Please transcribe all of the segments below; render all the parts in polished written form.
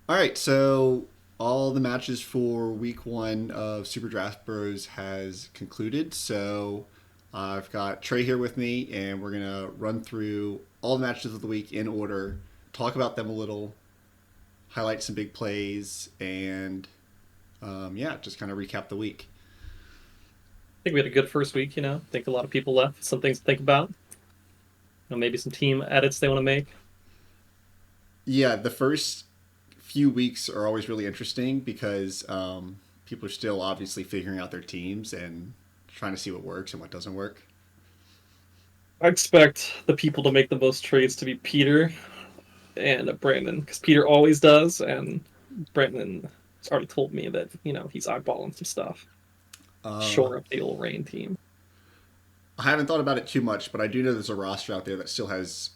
All right, so all the matches for week one of Super Draft Bros has concluded. So I've got Trey here with me, and we're gonna run through all the matches of the week in order, talk about them a little, highlight some big plays, and yeah, just kind of recap the week. I think we had a good first week, I think a lot of people left with some things to think about. Maybe some team edits they want to make. Yeah, the first few weeks are always really interesting because people are still obviously figuring out their teams and trying to see what works and what doesn't work. I expect the people to make the most trades to be Peter and Brandon, because Peter always does, and Brandon has already told me that, he's eyeballing some stuff. Uh, Shore up the old Rain team. I haven't thought about it too much, but I do know there's a roster out there that still has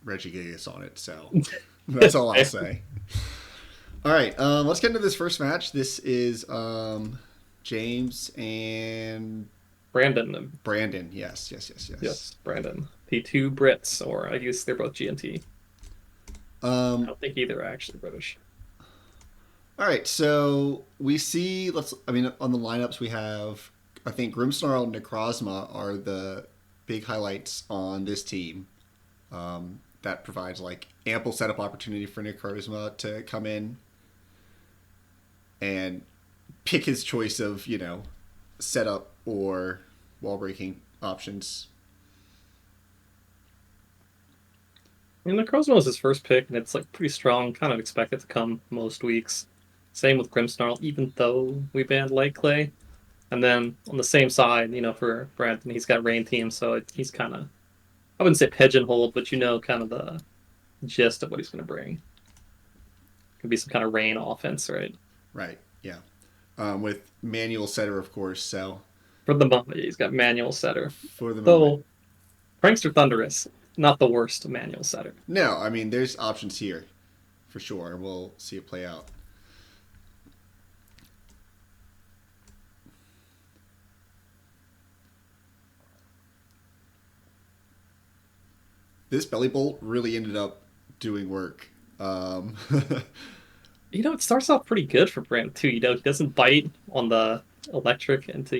Reggie Gigas on it, so that's all I'll say. All right, let's get into this first match. This is James and Brandon, Brandon. Yes, yes, yes, yes. yes, Brandon. The two Brits, or I guess they're both GNT. I Um, don't think either are actually British. all right, so we see. I mean, on the lineups we have. I think Grimsnarl and Necrozma are the big highlights on this team. That provides like ample setup opportunity for Necrozma to come in and pick his choice of setup or wall breaking options. I mean, the Necrozma was his first pick, and it's like pretty strong. Kind of expect it to come most weeks. Same with Grimsnarl, even though we banned Light Clay. And then on the same side, for Brandon, he's got Rain Team, so he's kind of, I wouldn't say pigeonholed, but kind of the gist of what he's going to bring. Could be some kind of Rain offense, right? Right. Yeah. With manual setter, of course. So For the moment, he's got Manual Setter. for the moment, Though, Prankster Thunderous, not the worst Manual Setter. no. I mean, there's options here for sure. We'll see it play out. This belly bolt really ended up doing work. It starts off pretty good for Brand too. He doesn't bite on the electric into,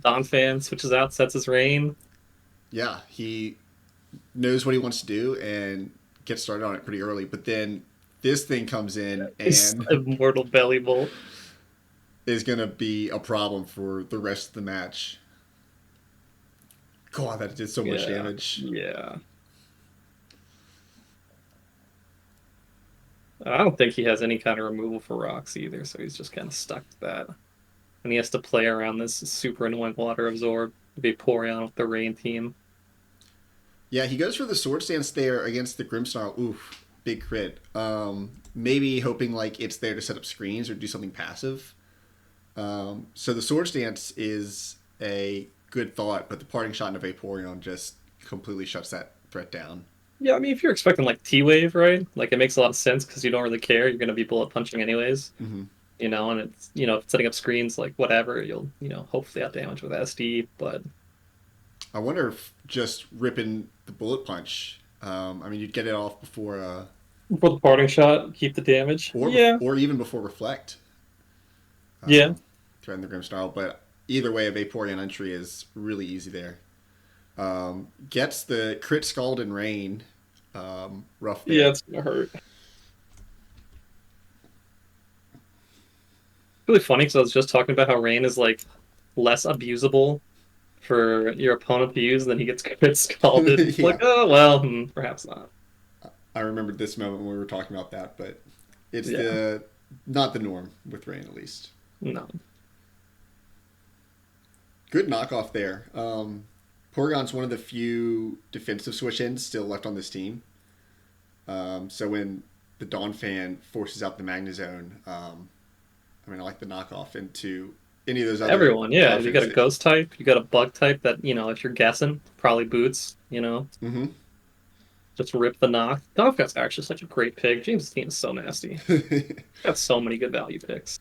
Don Fan switches out, sets his rain. Yeah, he knows what he wants to do and gets started on it pretty early. But then this thing comes in It's and immortal belly bolt. is going to be a problem for the rest of the match. God, that did so much Yeah, damage. yeah. I don't think he has any kind of removal for rocks either, so he's just kind of stuck with that. And he has to play around this super annoying water absorb Vaporeon with the rain team. Yeah, he goes for the sword stance there against the Grimmsnarl. Oof, big crit. Maybe hoping like it's there to set up screens or do something passive. So the sword stance is a good thought, but the parting shot in a Vaporeon just completely shuts that threat down. Yeah, I mean, if you're expecting like T Wave, right? Like it makes a lot of sense because you don't really care. You're going to be bullet punching anyways, Mm-hmm. and it's, if it's setting up screens, like whatever, you'll, hopefully out damage with SD. But I wonder if just ripping the bullet punch. I mean, you'd get it off before, for the parting shot, keep the damage. Yeah, or even before reflect. yeah, Threaten the Grimmsnarl, but either way, a Vaporeon entry is really easy there. Gets the crit Scald and Rain. Rough yeah, there. it's going to hurt. Really funny because I was just talking about how Rain is like less abusable for your opponent to use, and then he gets crit scalded. It's like, Yeah, oh well, perhaps not. I remembered this moment when we were talking about that, but it's Yeah, the not the norm with Rain at least. no. Good knockoff there. Porygon's one of the few defensive switch ins still left on this team. So when the Dawn fan forces out the Magnezone, I mean, I like the knockoff into any of those other Everyone, yeah. You got options. a ghost type, you got a bug type that, if you're guessing, probably boots, Mm-hmm. just rip the knock. Donphat's actually such a great pick. James' team is so nasty. Got so many good value picks.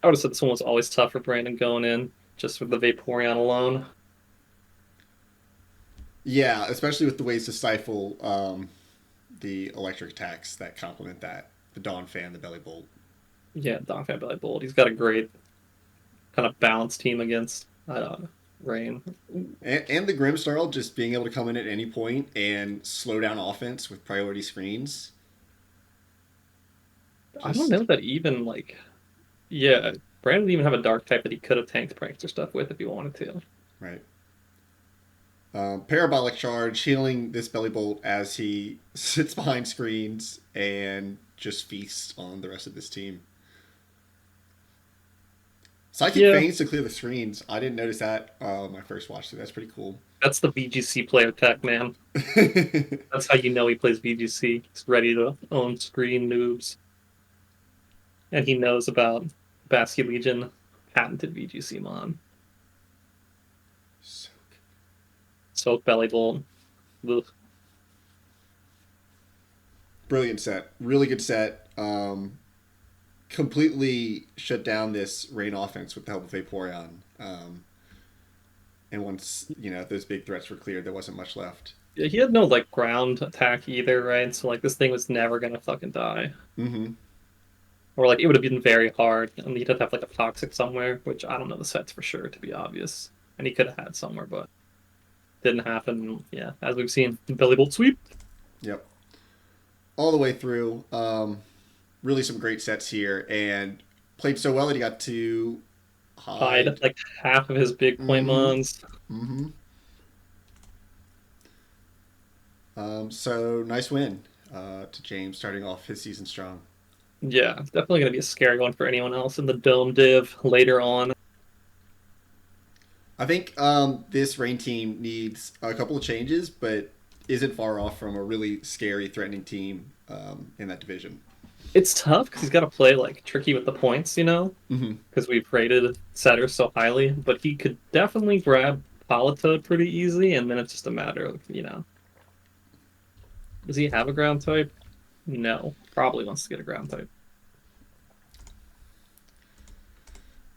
I would have said this one was always tough for Brandon going in, just with the Vaporeon alone. Yeah, especially with the ways to stifle the electric attacks that complement that. The Dawn Fan, the Belly Bolt. Yeah, Donphan Belly Bolt. He's got a great kind of balanced team against Rain. And the Grimsnarl just being able to come in at any point and slow down offense with priority screens. I don't Just know that even like yeah, Brandon didn't even have a dark type that he could have tanked prankster stuff with if he wanted to. right. Parabolic charge, healing this belly bolt as he sits behind screens and just feasts on the rest of this team. Psychic Yeah, Veins to clear the screens. I didn't notice that my first watch through. That's pretty cool. that's the VGC player tech, man. That's how you know he plays VGC. He's ready to own screen noobs. And he knows about Basky Legion patented VGC mod. So Soak Belly Bolt. Ugh. brilliant set. Really good set. Completely shut down this rain offense with the help of Vaporeon. And once, those big threats were cleared, there wasn't much left. Yeah, he had no like ground attack either, right? So like this thing was never gonna fucking die. Mm-hmm. Or like it would have been very hard, and he'd have to have like a toxic somewhere, which I don't know the sets for sure to be obvious. And he could have had somewhere, but didn't happen. Yeah, as we've seen, Belly Bolt sweep. Yep. All the way through. Really some great sets here, and played so well that he got to hide. Hide like half of his big point Mm-hmm. mons. Mm-hmm. So nice win to James, starting off his season strong. Yeah, definitely gonna be a scary one for anyone else in the Dome Div later on. I think this rain team needs a couple of changes, but isn't far off from a really scary, threatening team in that division. It's tough because he's got to play like tricky with the points, you know, Mm-hmm. because we've rated Setter so highly. But he could definitely grab Politoed pretty easy, and then it's just a matter of, does he have a ground type? No, probably wants to get a ground type.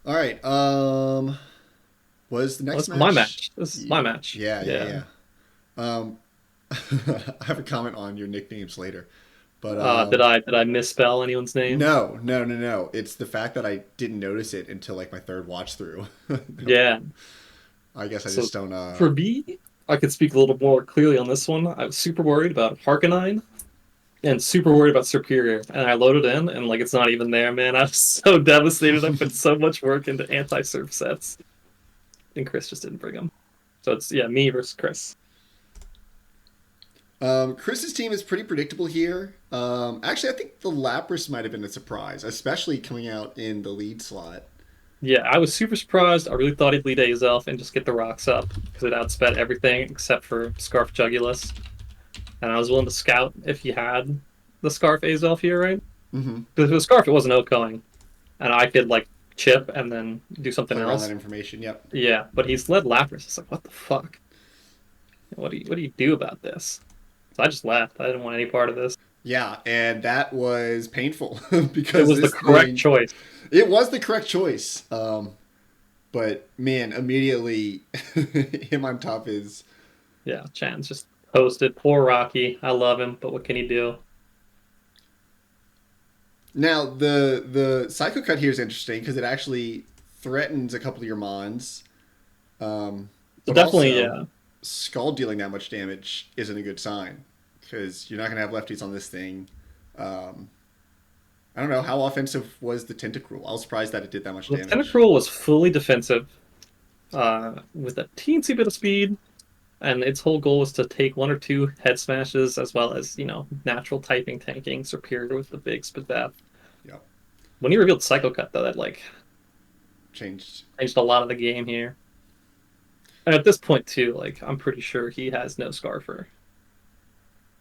All right. Was the Well, next this is my match? match. This is my match. Yeah. Um, I have a comment on your nicknames later, but Did I misspell anyone's name? no. It's the fact that I didn't notice it until like my third watch through. Yeah. I guess I So just don't. for me, I could speak a little more clearly on this one. I was super worried about Harkonine and super worried about Superior, and I loaded in, and like it's not even there, man. I was so devastated. I put so much work into anti-surf sets, and Chris just didn't bring them. So it's me versus Chris. Chris's team is pretty predictable here. Actually, I think the Lapras might have been a surprise, especially coming out in the lead slot. Yeah, I was super surprised. I really thought he'd lead Azelf and just get the rocks up because it outsped everything except for Scarf Jugulus. And I was willing to scout if he had the Scarf Azelf here, right? Mm-hmm. Because if it was Scarf, it wasn't Okoing. And I could like chip and then do something Play around else. that information. Yep. Yeah, but he's led Lapras. It's like, what the fuck? What do you do about this? So I just left. I didn't want any part of this. Yeah, and that was painful It because was the this correct thing. choice. It was the correct choice. But man, immediately him on top is Yeah, Chan's just posted. Poor Rocky. I love him, but what can he do? now the Psycho Cut here is interesting because it actually threatens a couple of your mons. So But definitely, also yeah. Skull dealing that much damage isn't a good sign because you're not going to have lefties on this thing. Um, I don't know how offensive was the Tentacruel. I was surprised that it did that much The damage. Tentacruel was fully defensive, with a teensy bit of speed, and its whole goal was to take one or two head smashes as well as, natural typing tanking superior with the big Spadef. Yep, When he revealed Psycho Cut, though, that like changed. changed a lot of the game here. And at this point too, like I'm pretty sure he has no Scarfer.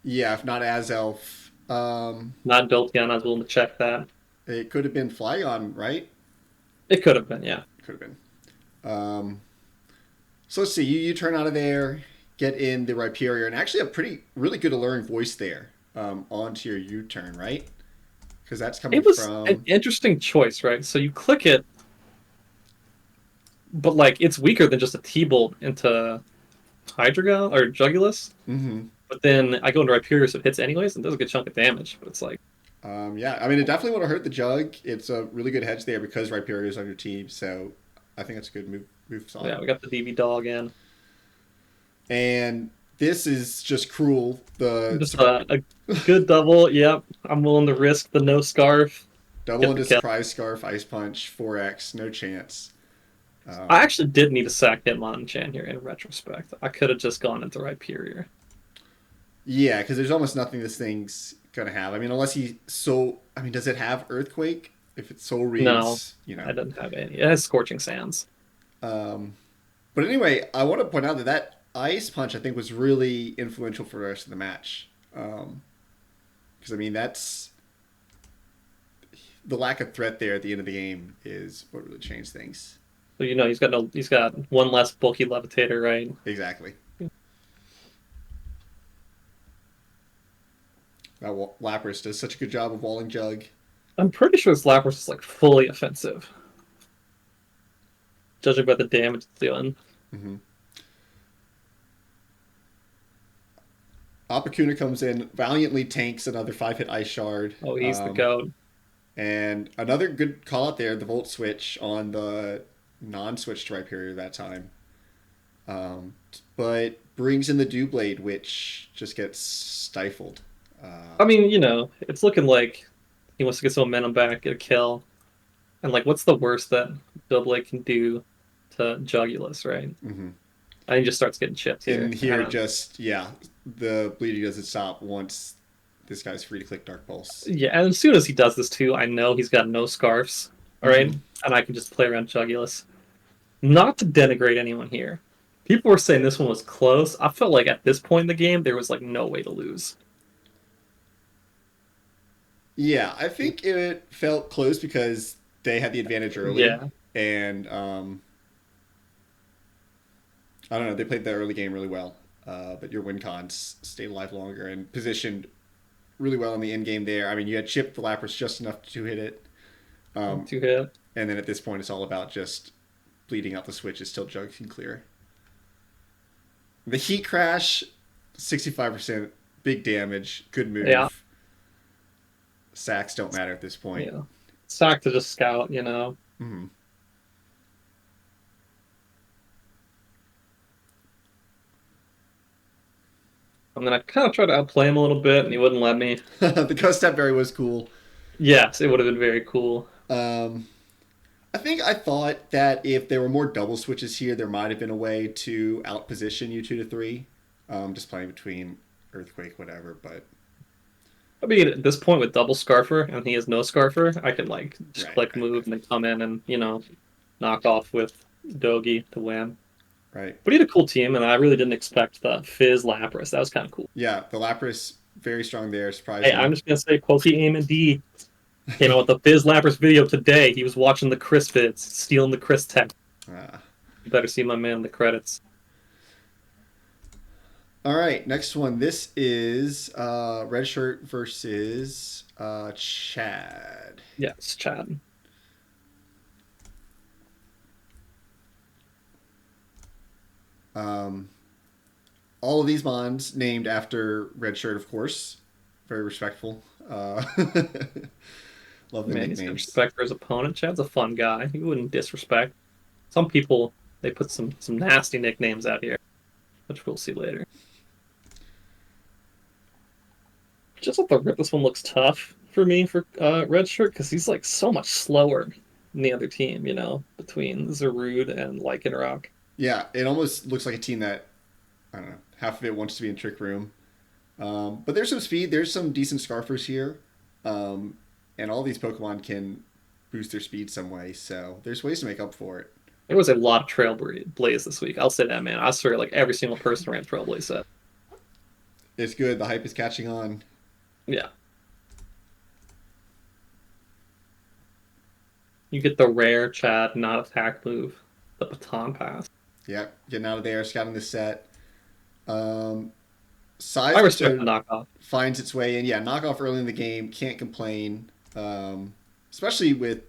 Yeah, if not as Elf, Not built yet, I was willing to check that. it could have been Flygon, right? It could have been, yeah. Could have been. So let's see. You turn out of there, get in the Rhyperior, and actually a really good alluring voice there onto your U-turn, right? Because that's coming It was from. an interesting choice, right? So you click it, but like it's weaker than just a T-bolt into Hydreigon or Jugulus. Mm-hmm. But then I go into Rhyperior, so it hits anyways and does a good chunk of damage. But it's like, Yeah, I mean, it definitely would have hurt the Jug. It's a really good hedge there because Rhyperior is on your team, so I think that's a good move yeah, solid. we got the DB dog in. And this is just cruel. The Just a good double. Yep, I'm willing to risk the no scarf. double Get the into kill. surprise scarf, ice punch, 4x, no chance. I Um, actually did need to sack Hitmonchan here in retrospect. I could have just gone into Rhyperior. yeah, because there's almost nothing this thing's gonna have. I mean, unless he so. I mean, does it have earthquake? If it soul No, reads, you I know. didn't have any. It has Scorching Sands. Um, but anyway, I want to point out that that ice punch I think was really influential for the rest of the match. Because I mean, that's the lack of threat there at the end of the game is what really changed things. So he's got one less bulky levitator, right? Exactly. That Lapras does such a good job of walling Jug. I'm pretty sure this Lapras is like fully offensive, judging by the damage it's doing. Mm-hmm. Apakuna comes in, valiantly tanks another 5-hit Ice Shard. Oh, he's the goat. And another good call out there, the Volt Switch on the non-switch to Rhyperior that time. But brings in the Dewblade, which just gets stifled. I mean, it's looking like he wants to get some momentum back, get a kill, and like, what's the worst that Doublade can do to Jugulus, right? Mm-hmm. And he just starts getting chipped here. And here, just, yeah, the bleeding doesn't stop once this guy's free to click Dark Pulse. Yeah, and as soon as he does this too, I know he's got no scarves, all right? Mm-hmm. And I can just play around Jugulus. Not to denigrate anyone here. People were saying this one was close. I felt like at this point in the game, there was like no way to lose. Yeah, I think it felt close because they had the advantage early. Yeah. And I don't know, they played the early game really well. But your win cons stayed alive longer and positioned really well in the end game there. I mean, you had chipped the Lapras just enough to hit it. Two hit. And then at this point, it's all about just bleeding out the switches till Jug can clear. The Heat Crash, 65%, big damage, good move. Yeah. Sacks don't matter at this point. Yeah. Sack to just scout, Mm-hmm. And then I kind of tried to outplay him a little bit, and he wouldn't let me. The Ghost Step Berry was cool. Yes, it would have been very cool. I thought that if there were more double switches here, there might have been a way to outposition you 2 to 3. Just playing between Earthquake, whatever, but I mean, at this point with double Scarfer, and he has no Scarfer, I could like just click move and then come in and, knock off with Dogi to win. Right. But he had a cool team, and I really didn't expect the Fizz Lapras. That was kind of cool. Yeah, the Lapras, very strong there, surprising. Hey, I'm just going to say Pokey Aim and D came out with the Fizz Lapras video today. He was watching the Chris vids, stealing the Chris tech. You better see my man in the credits. All right, next one. This is Red Shirt versus Chad. Yeah, it's Chad. All of these bonds named after Red Shirt, of course. Very respectful. Love the Man, nicknames. he's got respect for his opponent. Chad's a fun guy. He wouldn't disrespect. Some people, they put some nasty nicknames out here, which we'll see later. Just off the rip, this one looks tough for me for Red Shirt because he's like so much slower than the other team, between Zarude and Lycanroc. Yeah, it almost looks like a team that, I don't know, half of it wants to be in Trick Room. But there's some speed. There's some decent Scarfers here. And all these Pokemon can boost their speed some way. So there's ways to make up for it. There was a lot of Trailblaze this week. I'll say that, man. I swear, like, every single person ran Trailblaze set. It's good. The hype is catching on. Yeah. You get the rare Chad not attack move, the Baton Pass. Yep, getting out of there, scouting the set. Size I respect the knockoff. finds its way in. Yeah, knockoff early in the game, can't complain. Especially with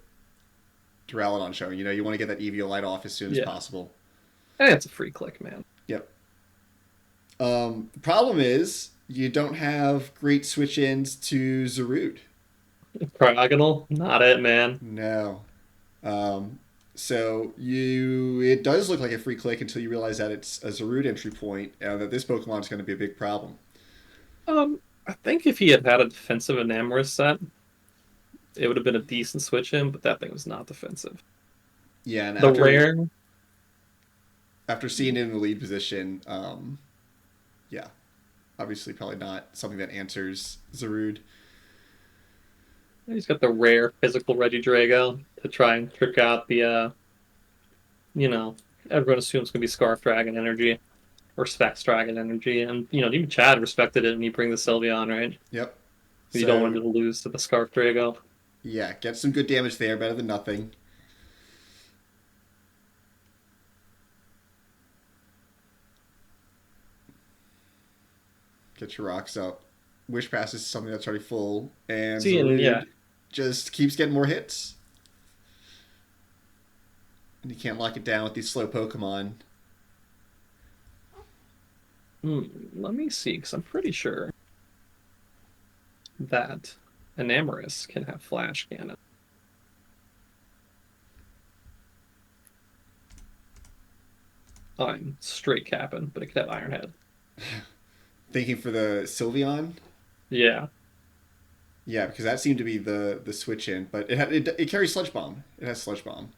Duraludon showing. You want to get that EVO light off as soon as possible. And it's a free click, man. Yep. The problem is you don't have great switch ins to Zarud. Triagonal, not it, man. No. Um, so it does look like a free click until you realize that it's a Zarud entry point and that this Pokemon is going to be a big problem. I think if he had had a defensive Enamorous set, it would have been a decent switch in, but that thing was not defensive. Yeah, and The rare, after seeing it in the lead position, yeah, obviously probably not something that answers Zarud. he's got the rare physical Regidrago to try and trick out the, you know, everyone assumes it's going to be Scarf Dragon energy or Specs Dragon energy. And, even Chad respected it when you bring the Sylveon, right? Yep. You don't want So it to lose to the Scarf Drago. yeah, get some good damage there, better than nothing. Get your rocks up. Wish Pass is something that's already full, and See, and yeah, Zarud just keeps getting more hits. And you can't lock it down with these slow Pokemon. let me see, because I'm pretty sure that Enamorous can have Flash Cannon. I'm straight capping, but it could have Iron Head. Thinking for the Sylveon, Yeah. yeah, because that seemed to be the switch in, but it carries Sludge Bomb. It has Sludge Bomb.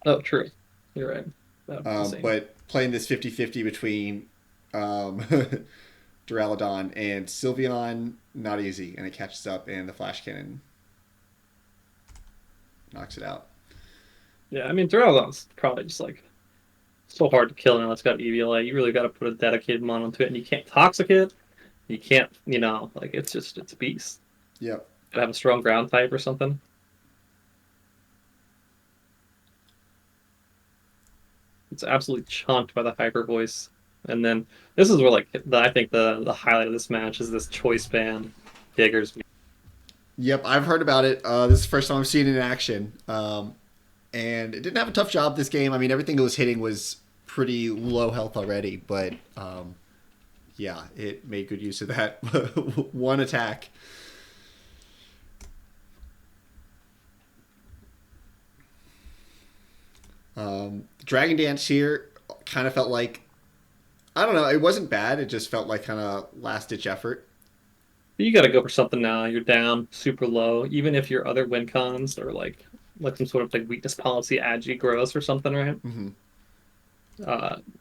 Oh, true. You're right. That would be insane. But playing this 50-50 between um, Duraludon and Sylveon, not easy, and it catches up, and the Flash Cannon knocks it out. Yeah, I mean, Duraludon's probably just like so hard to kill now. It's got EVLA. You really got to put a dedicated mon onto it, and you can't toxic it. You can't, like it's a beast. Yep. Gotta have a strong ground type or something. It's absolutely chunked by the hyper voice. And then this is where I think the highlight of this match is this choice band Diggers. Yep, I've heard about it. This is the first time I've seen it in action. And it didn't have a tough job this game. I mean, everything it was hitting was pretty low health already, but yeah, it made good use of that one attack. The Dragon Dance here kind of felt like, I don't know, it wasn't bad. It just felt like kind of last ditch effort. But you got to go for something now. You're down super low. Even if your other win cons are like some sort of like weakness policy agi gross or something, right? Mm-hmm.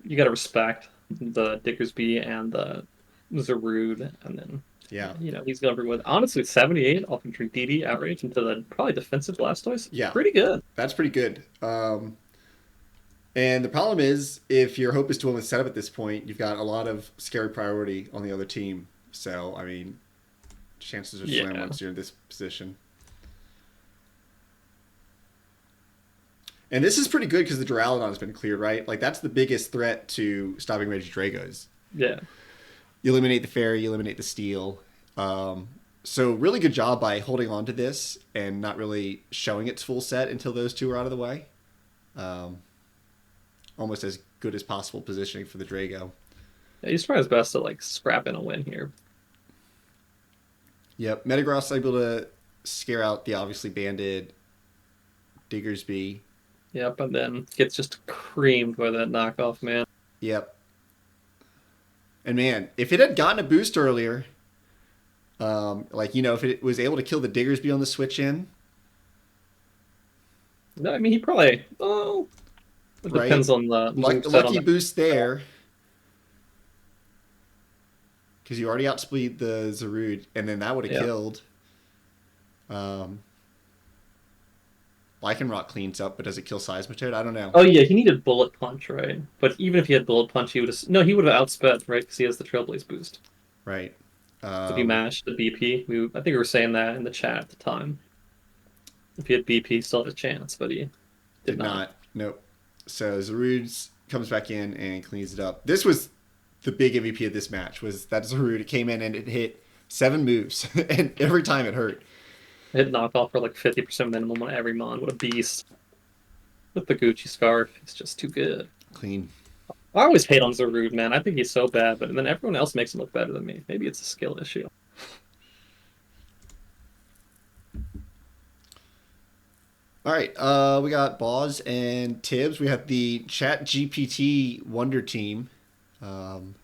You got to respect the Dickersby and the Zarude, and then Yeah. he's going with honestly 78 off of DD outrage into the probably defensive Blastoise. Yeah. Pretty good. That's pretty good. And the problem is, if your hope is to win with setup at this point, you've got a lot of scary priority on the other team. So, I mean, chances are slim once you're in this position. And this is pretty good because the Duraludon has been cleared, right? Like, that's the biggest threat to stopping Regidragos. Yeah. You eliminate the Fairy, you eliminate the Steel. So, really good job by holding on to this and not really showing its full set until those two are out of the way. Almost as good as possible positioning for the Drago. Yeah, he's trying his best to scrap in a win here. Yep, Metagross able to scare out the obviously banded Diggersby. Yep, and then gets just creamed by that knockoff, man. Yep. And man, if it had gotten a boost earlier, if it was able to kill the Diggersby on the switch in. No, I mean, he probably, it depends on the lucky boost there. Because you already outspeed the Zarude, and then that would have killed. Lycanroc cleans up, but does it kill Seismitoad? I don't know. Oh yeah, he needed Bullet Punch, right? But even if he had Bullet Punch, he would have he would have outsped, right? Because he has the Trailblaze boost. Right. If he mashed the BP, I think we were saying that in the chat at the time. If he had BP, he still had a chance, but he did not. Nope. So Zarude comes back in and cleans it up. This was the big MVP of this match. Was that Zarude? It came in and it hit 7 moves, and every time it hurt. It hit knockoff for 50% minimum on every mon. What a beast! With the Gucci scarf, it's just too good. Clean. I always hate on Zarude, man. I think he's so bad, but then everyone else makes him look better than me. Maybe it's a skill issue. All right, we got Boz and Tibbs. We have the Chat GPT Wonder Team, um,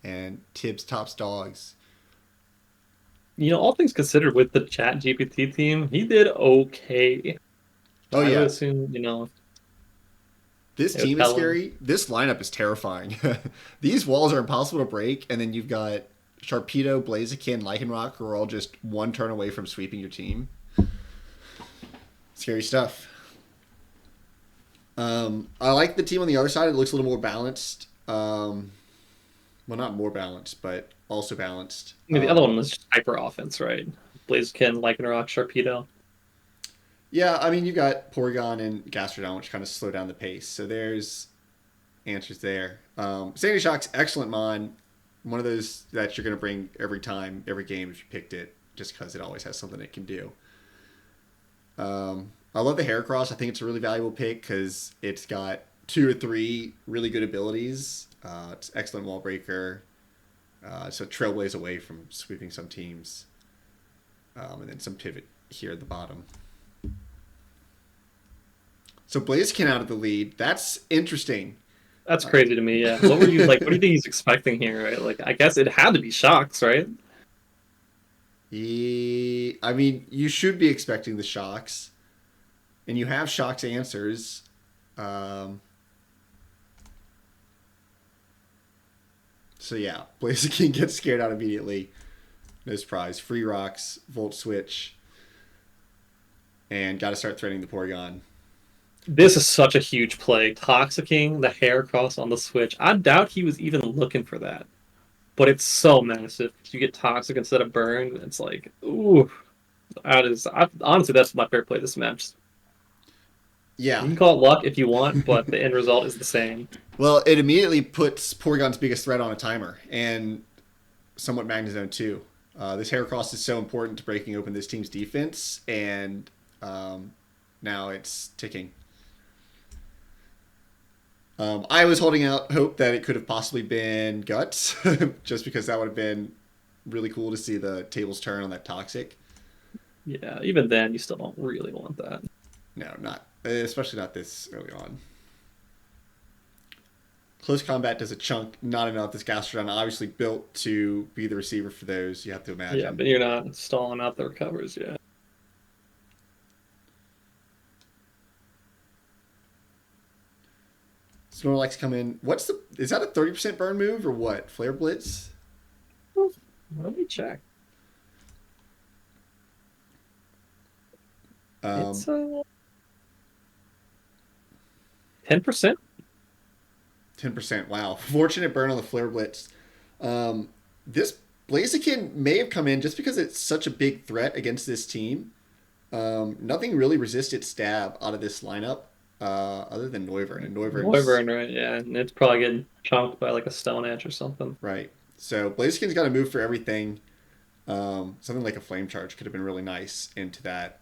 and Tibbs tops dogs. All things considered, with the Chat GPT team, he did okay. Oh I would yeah, assume, this it would team is tell him. scary. This lineup is terrifying. These walls are impossible to break, and then you've got Sharpedo, Blaziken, Lycanroc, who are all just one turn away from sweeping your team. Scary stuff. I like the team on the other side. It looks a little more balanced. Well, not more balanced, but also balanced. I mean, the other one was just hyper offense, right? Blaziken, Lycanroc, Sharpedo. Yeah, I mean, you've got Porygon and Gastrodon, which kind of slow down the pace. So there's answers there. Sandy Shock's excellent mon. One of those that you're going to bring every time, every game if you picked it, just because it always has something it can do. I love the Heracross. I think it's a really valuable pick because it's got two or three really good abilities. It's excellent wall breaker. So trailblaze away from sweeping some teams. And then some pivot here at the bottom. So Blaziken out of the lead. That's interesting. That's crazy to me, yeah. What were you like? What do you think he's expecting here, right? Like, I guess it had to be shocks, right? I mean, you should be expecting the shocks, and you have shocks answers. Um, so yeah, Blaziken gets scared out immediately. No surprise. Free rocks, Volt Switch, and got to start threatening the Porygon. This is such a huge play. Toxicking the Heracross on the Switch. I doubt he was even looking for that. But it's so massive. You get Toxic instead of Burn. It's like, ooh. Honestly, that's my favorite play this match. Yeah. You can call it luck if you want, but the end result is the same. Well, it immediately puts Porygon's biggest threat on a timer, and somewhat Magnezone too. This Heracross is so important to breaking open this team's defense, and now it's ticking. I was holding out hope that it could have possibly been Guts, just because that would have been really cool to see the tables turn on that Toxic. Yeah, even then, you still don't really want that. No, not especially not this early on. Close combat does a chunk, not enough. This Gastrodon obviously built to be the receiver for those. You have to Yeah, imagine. but you're not stalling out the recovers yet. Snorlax come in. What's the? Is that a 30% burn move or what? Flare Blitz. Let me check. Um, It's 10%. 10%. Wow. Fortunate burn on the Flare Blitz. This Blaziken may have come in just because it's such a big threat against this team. Nothing really resisted stab out of this lineup other than Noivern. And Noivern's Wyvern, right? Yeah, and it's probably getting chunked by like a Stone Edge or something. right. So Blaziken's got to move for everything. Something like a Flame Charge could have been really nice into that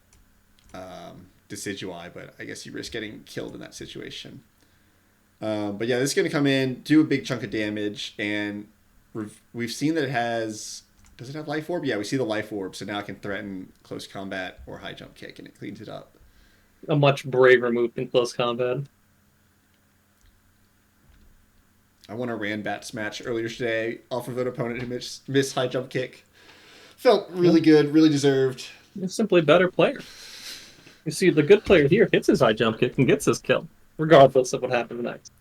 Decidueye, but I guess you risk getting killed in that situation. But yeah, this is going to come in, do a big chunk of damage, and we've seen that it has. Does it have Life Orb? Yeah, we see the Life Orb, so now it can threaten close combat or high jump kick, and it cleans it up. A much braver move in close combat. I won a Ranbats match earlier today off of an opponent who missed high jump kick. Felt really good, really deserved. You're simply a better player. You see, the good player here hits his high jump kick and gets his kill, regardless of what happened next.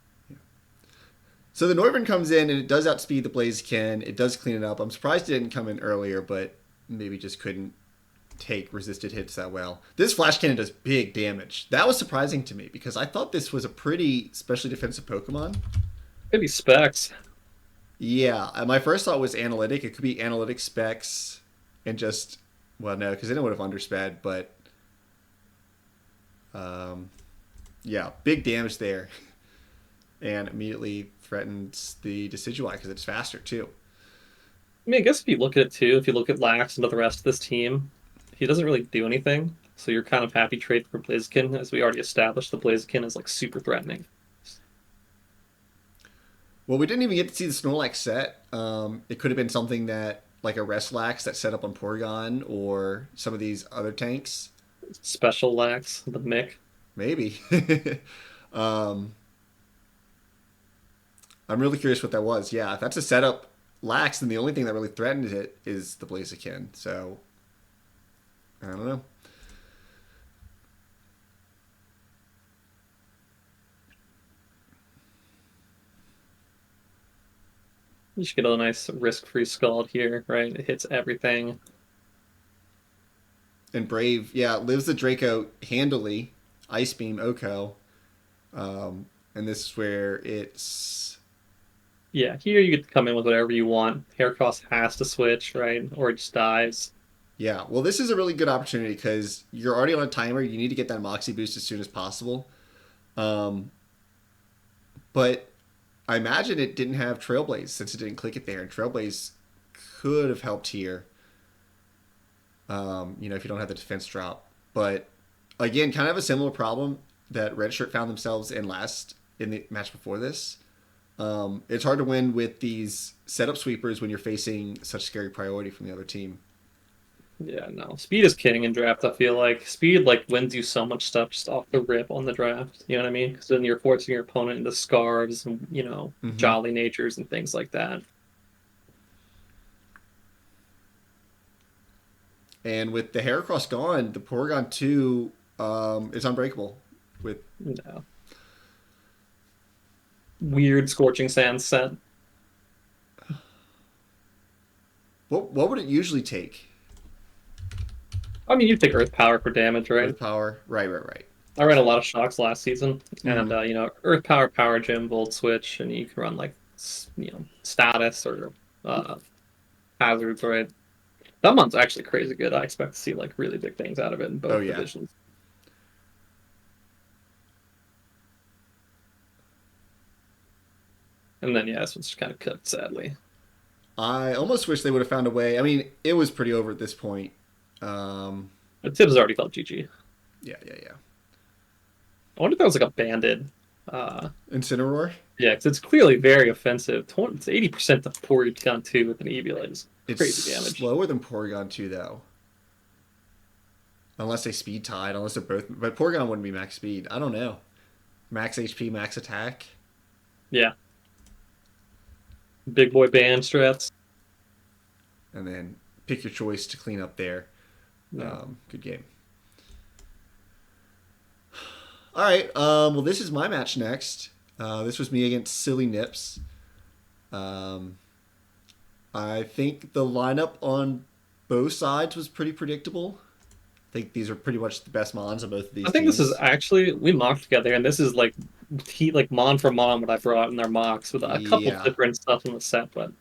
So the Noivern comes in and it does outspeed the Blaziken. It does clean it up. I'm surprised it didn't come in earlier, but maybe just couldn't take resisted hits that well. This Flash Cannon does big damage. That was surprising to me because I thought this was a pretty specially defensive Pokemon. Could be specs. Yeah, my first thought was analytic. It could be analytic specs and just, well, no, because then it would have undersped, but yeah, big damage there. And immediately threatens the Decidueye because it's faster too. I mean, I guess if you look at it too, if you look at Lax and the rest of this team, he doesn't really do anything. So you're kind of happy trade for Blaziken, as we already established. The Blaziken is like super threatening. Well, we didn't even get to see the Snorlax set. It could have been something that, like a Restlax that set up on Porygon or some of these other tanks. Special Lax, the Mick. Maybe. um, I'm really curious what that was. Yeah, if that's a setup Lax, then the only thing that really threatens it is the Blaziken. So, I don't know. You should get a nice risk-free Scald here, right? It hits everything. And Brave, yeah, lives the Draco handily. Ice Beam, Oko. And this is where it's. Yeah, here you get to come in with whatever you want. Heracross has to switch, right? Or it just dies. Yeah, well, this is a really good opportunity because you're already on a timer. You need to get that Moxie boost as soon as possible. Um, but I imagine it didn't have Trailblaze since it didn't click it there. And Trailblaze could have helped here, if you don't have the defense drop. But again, kind of a similar problem that Red Shirt found themselves in the match before this. It's hard to win with these setup sweepers when you're facing such scary priority from the other team. Yeah, no. Speed is king in draft, I feel like. Speed, like, wins you so much stuff just off the rip on the draft. You know what I mean? Because then you're forcing your opponent into scarves and, Hmm. jolly natures and things like that. And with the Heracross gone, the Porygon 2 is unbreakable. With No. Weird Scorching Sands set. what would it usually take? I mean, you take Earth Power for damage, right? Earth Power. Right, right, right. I ran a lot of shocks last season, and Hmm. Earth Power, Power Gem, Volt Switch, and you can run like status or uh, hazards, right? That month's actually crazy good. I expect to see like really big things out of it in Oh both yeah. divisions. And then yeah, this one's kind of cooked, sadly. I almost wish they would have found a way. I mean, it was pretty over at this point. Um, The tip has already felt GG. yeah, yeah, yeah. I wonder if that was like a banded. Uh, Incineroar. yeah, because it's clearly very offensive. It's 80% to Porygon 2 with an Eviolite is It's crazy damage. slower than Porygon 2 though. Unless they speed tied, unless they're both. But Porygon wouldn't be max speed. I don't know. Max HP, max attack. Yeah, big boy band strats. And then pick your choice to clean up there. Yeah. Good game. All right. Well, this is my match next. This was me against Silly Nips. Um, I think the lineup on both sides was pretty predictable. I think these are pretty much the best mons on both of I these think this is teams. actually we mocked together, and this is like like Mon for Mon what I brought in their mocks with a couple Yeah. different stuff in the set, but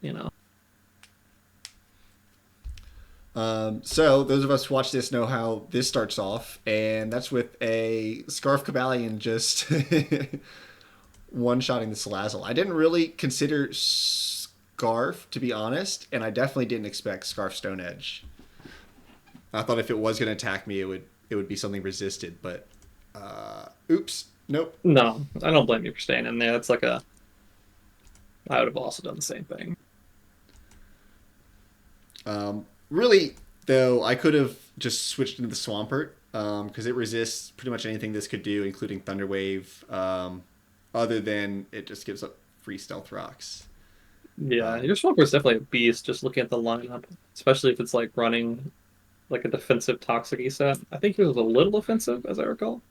So those of us who watch this know how this starts off, and that's with a Scarf Cabalion just one-shotting the Salazzle. I didn't really consider Scarf, to be honest, and I definitely didn't expect Scarf Stone Edge. I thought if it was going to attack me, it would be something resisted, but oops, nope. no, I don't blame you for staying in there. It's like a I would have also done the same thing. Really, though, I could have just switched into the Swampert because it resists pretty much anything this could do, including Thunder Wave. Other than it just gives up free Stealth Rocks. Yeah, Um, your Swampert is definitely a beast. Just looking at the lineup, especially if it's like running like a defensive toxic set. I think it was a little offensive, as I recall.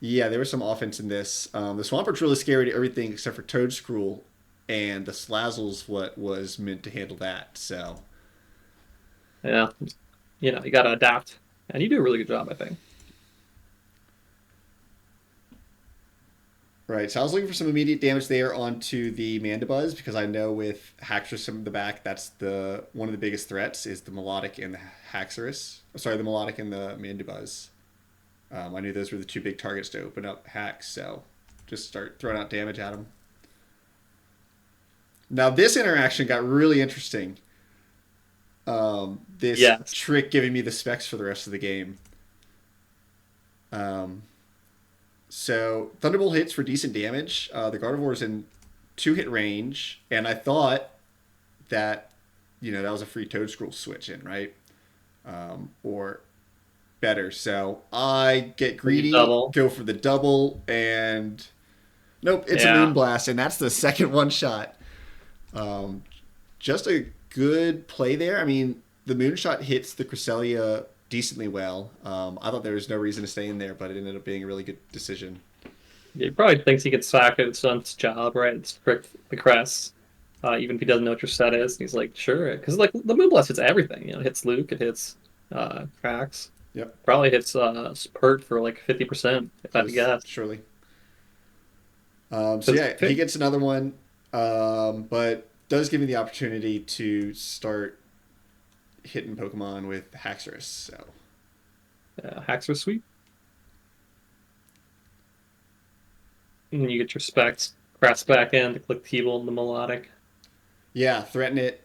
yeah, there was some offense in this. The Swampert's really scary to everything except for Toadskrull, and the Slazzle's what was meant to handle that. So Yeah, you got to adapt, and you do a really good job, I think. right, so I was looking for some immediate damage there onto the Mandibuzz because I know with Haxorus in the back, that's the one of the biggest threats is the Melodic and the Haxorus. Sorry, the Melodic and the Mandibuzz. I knew those were the two big targets to open up Hax, so just start throwing out damage at them. Now this interaction got really interesting. This Yes, trick giving me the specs for the rest of the game. Um, so Thunderbolt hits for decent damage. The Gardevoir's in 2-hit range, and I thought that that was a free Toad Scroll switch in, right? Or better. So I get You greedy, double. go for the double, and nope, it's a Yeah. Moonblast, and that's the second one shot. Um, just a good play there. I mean, the Moonshot hits the Cresselia decently well. I thought there was no reason to stay in there, but it ended up being a really good decision. He probably thinks he can sack it. It's done its job, right? It's prick the crest. Even if he doesn't know what your set is, he's like, sure, because like the Moonblast hits everything. It hits Luke, it hits cracks. Yep, Probably hits Spurt for like 50%, if I had to most guess. surely. So Because yeah, he gets another one, but does give me the opportunity to start hitting Pokemon with Haxorus. So hacks are sweet. And you get your specs, crafts back in to click T-Bolt and the melodic. yeah, threaten it,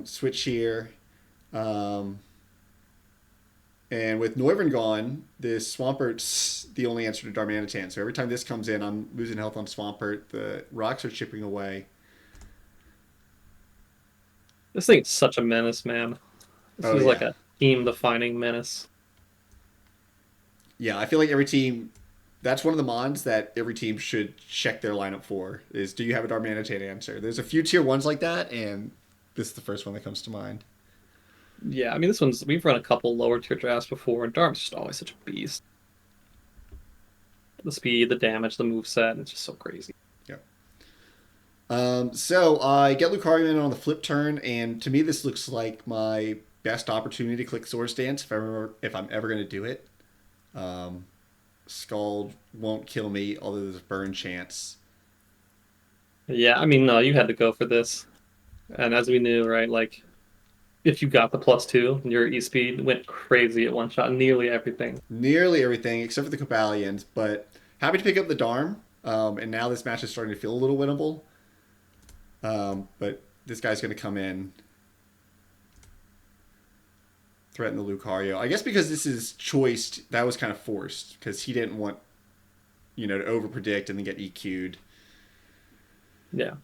switch here. Um, and with Noivern gone, this Swampert's the only answer to Darmanitan. So every time this comes in, I'm losing health on Swampert. The rocks are chipping away. This thing's such a menace, man. This Oh is like yeah, a team-defining menace. yeah. I feel like every team. That's one of the mons that every team should check their lineup for. Is do you have a Darmanitan answer? There's a few tier ones like that, and this is the first one that comes to mind. Yeah, I mean, this one's we've run a couple lower tier drafts before, and Darm's just always such a beast. The speed, the damage, the move set, it's just so crazy. Yeah. So I get Lucario in on the flip turn, and to me this looks like my best opportunity to click Swords Dance if I'm ever going to do it. Um, Scald won't kill me, although there's a burn chance. Yeah, I mean, no, you had to go for this, and as we knew, right, like if you got the +2, your E speed went crazy at one shot, nearly everything. Nearly everything except for the Copalians, but happy to pick up the Darm. And now this match is starting to feel a little winnable. But this guy's going to come in, threaten the Lucario. I guess because this is choiced, that was kind of forced because he didn't want, to overpredict and then get EQ'd. Yeah,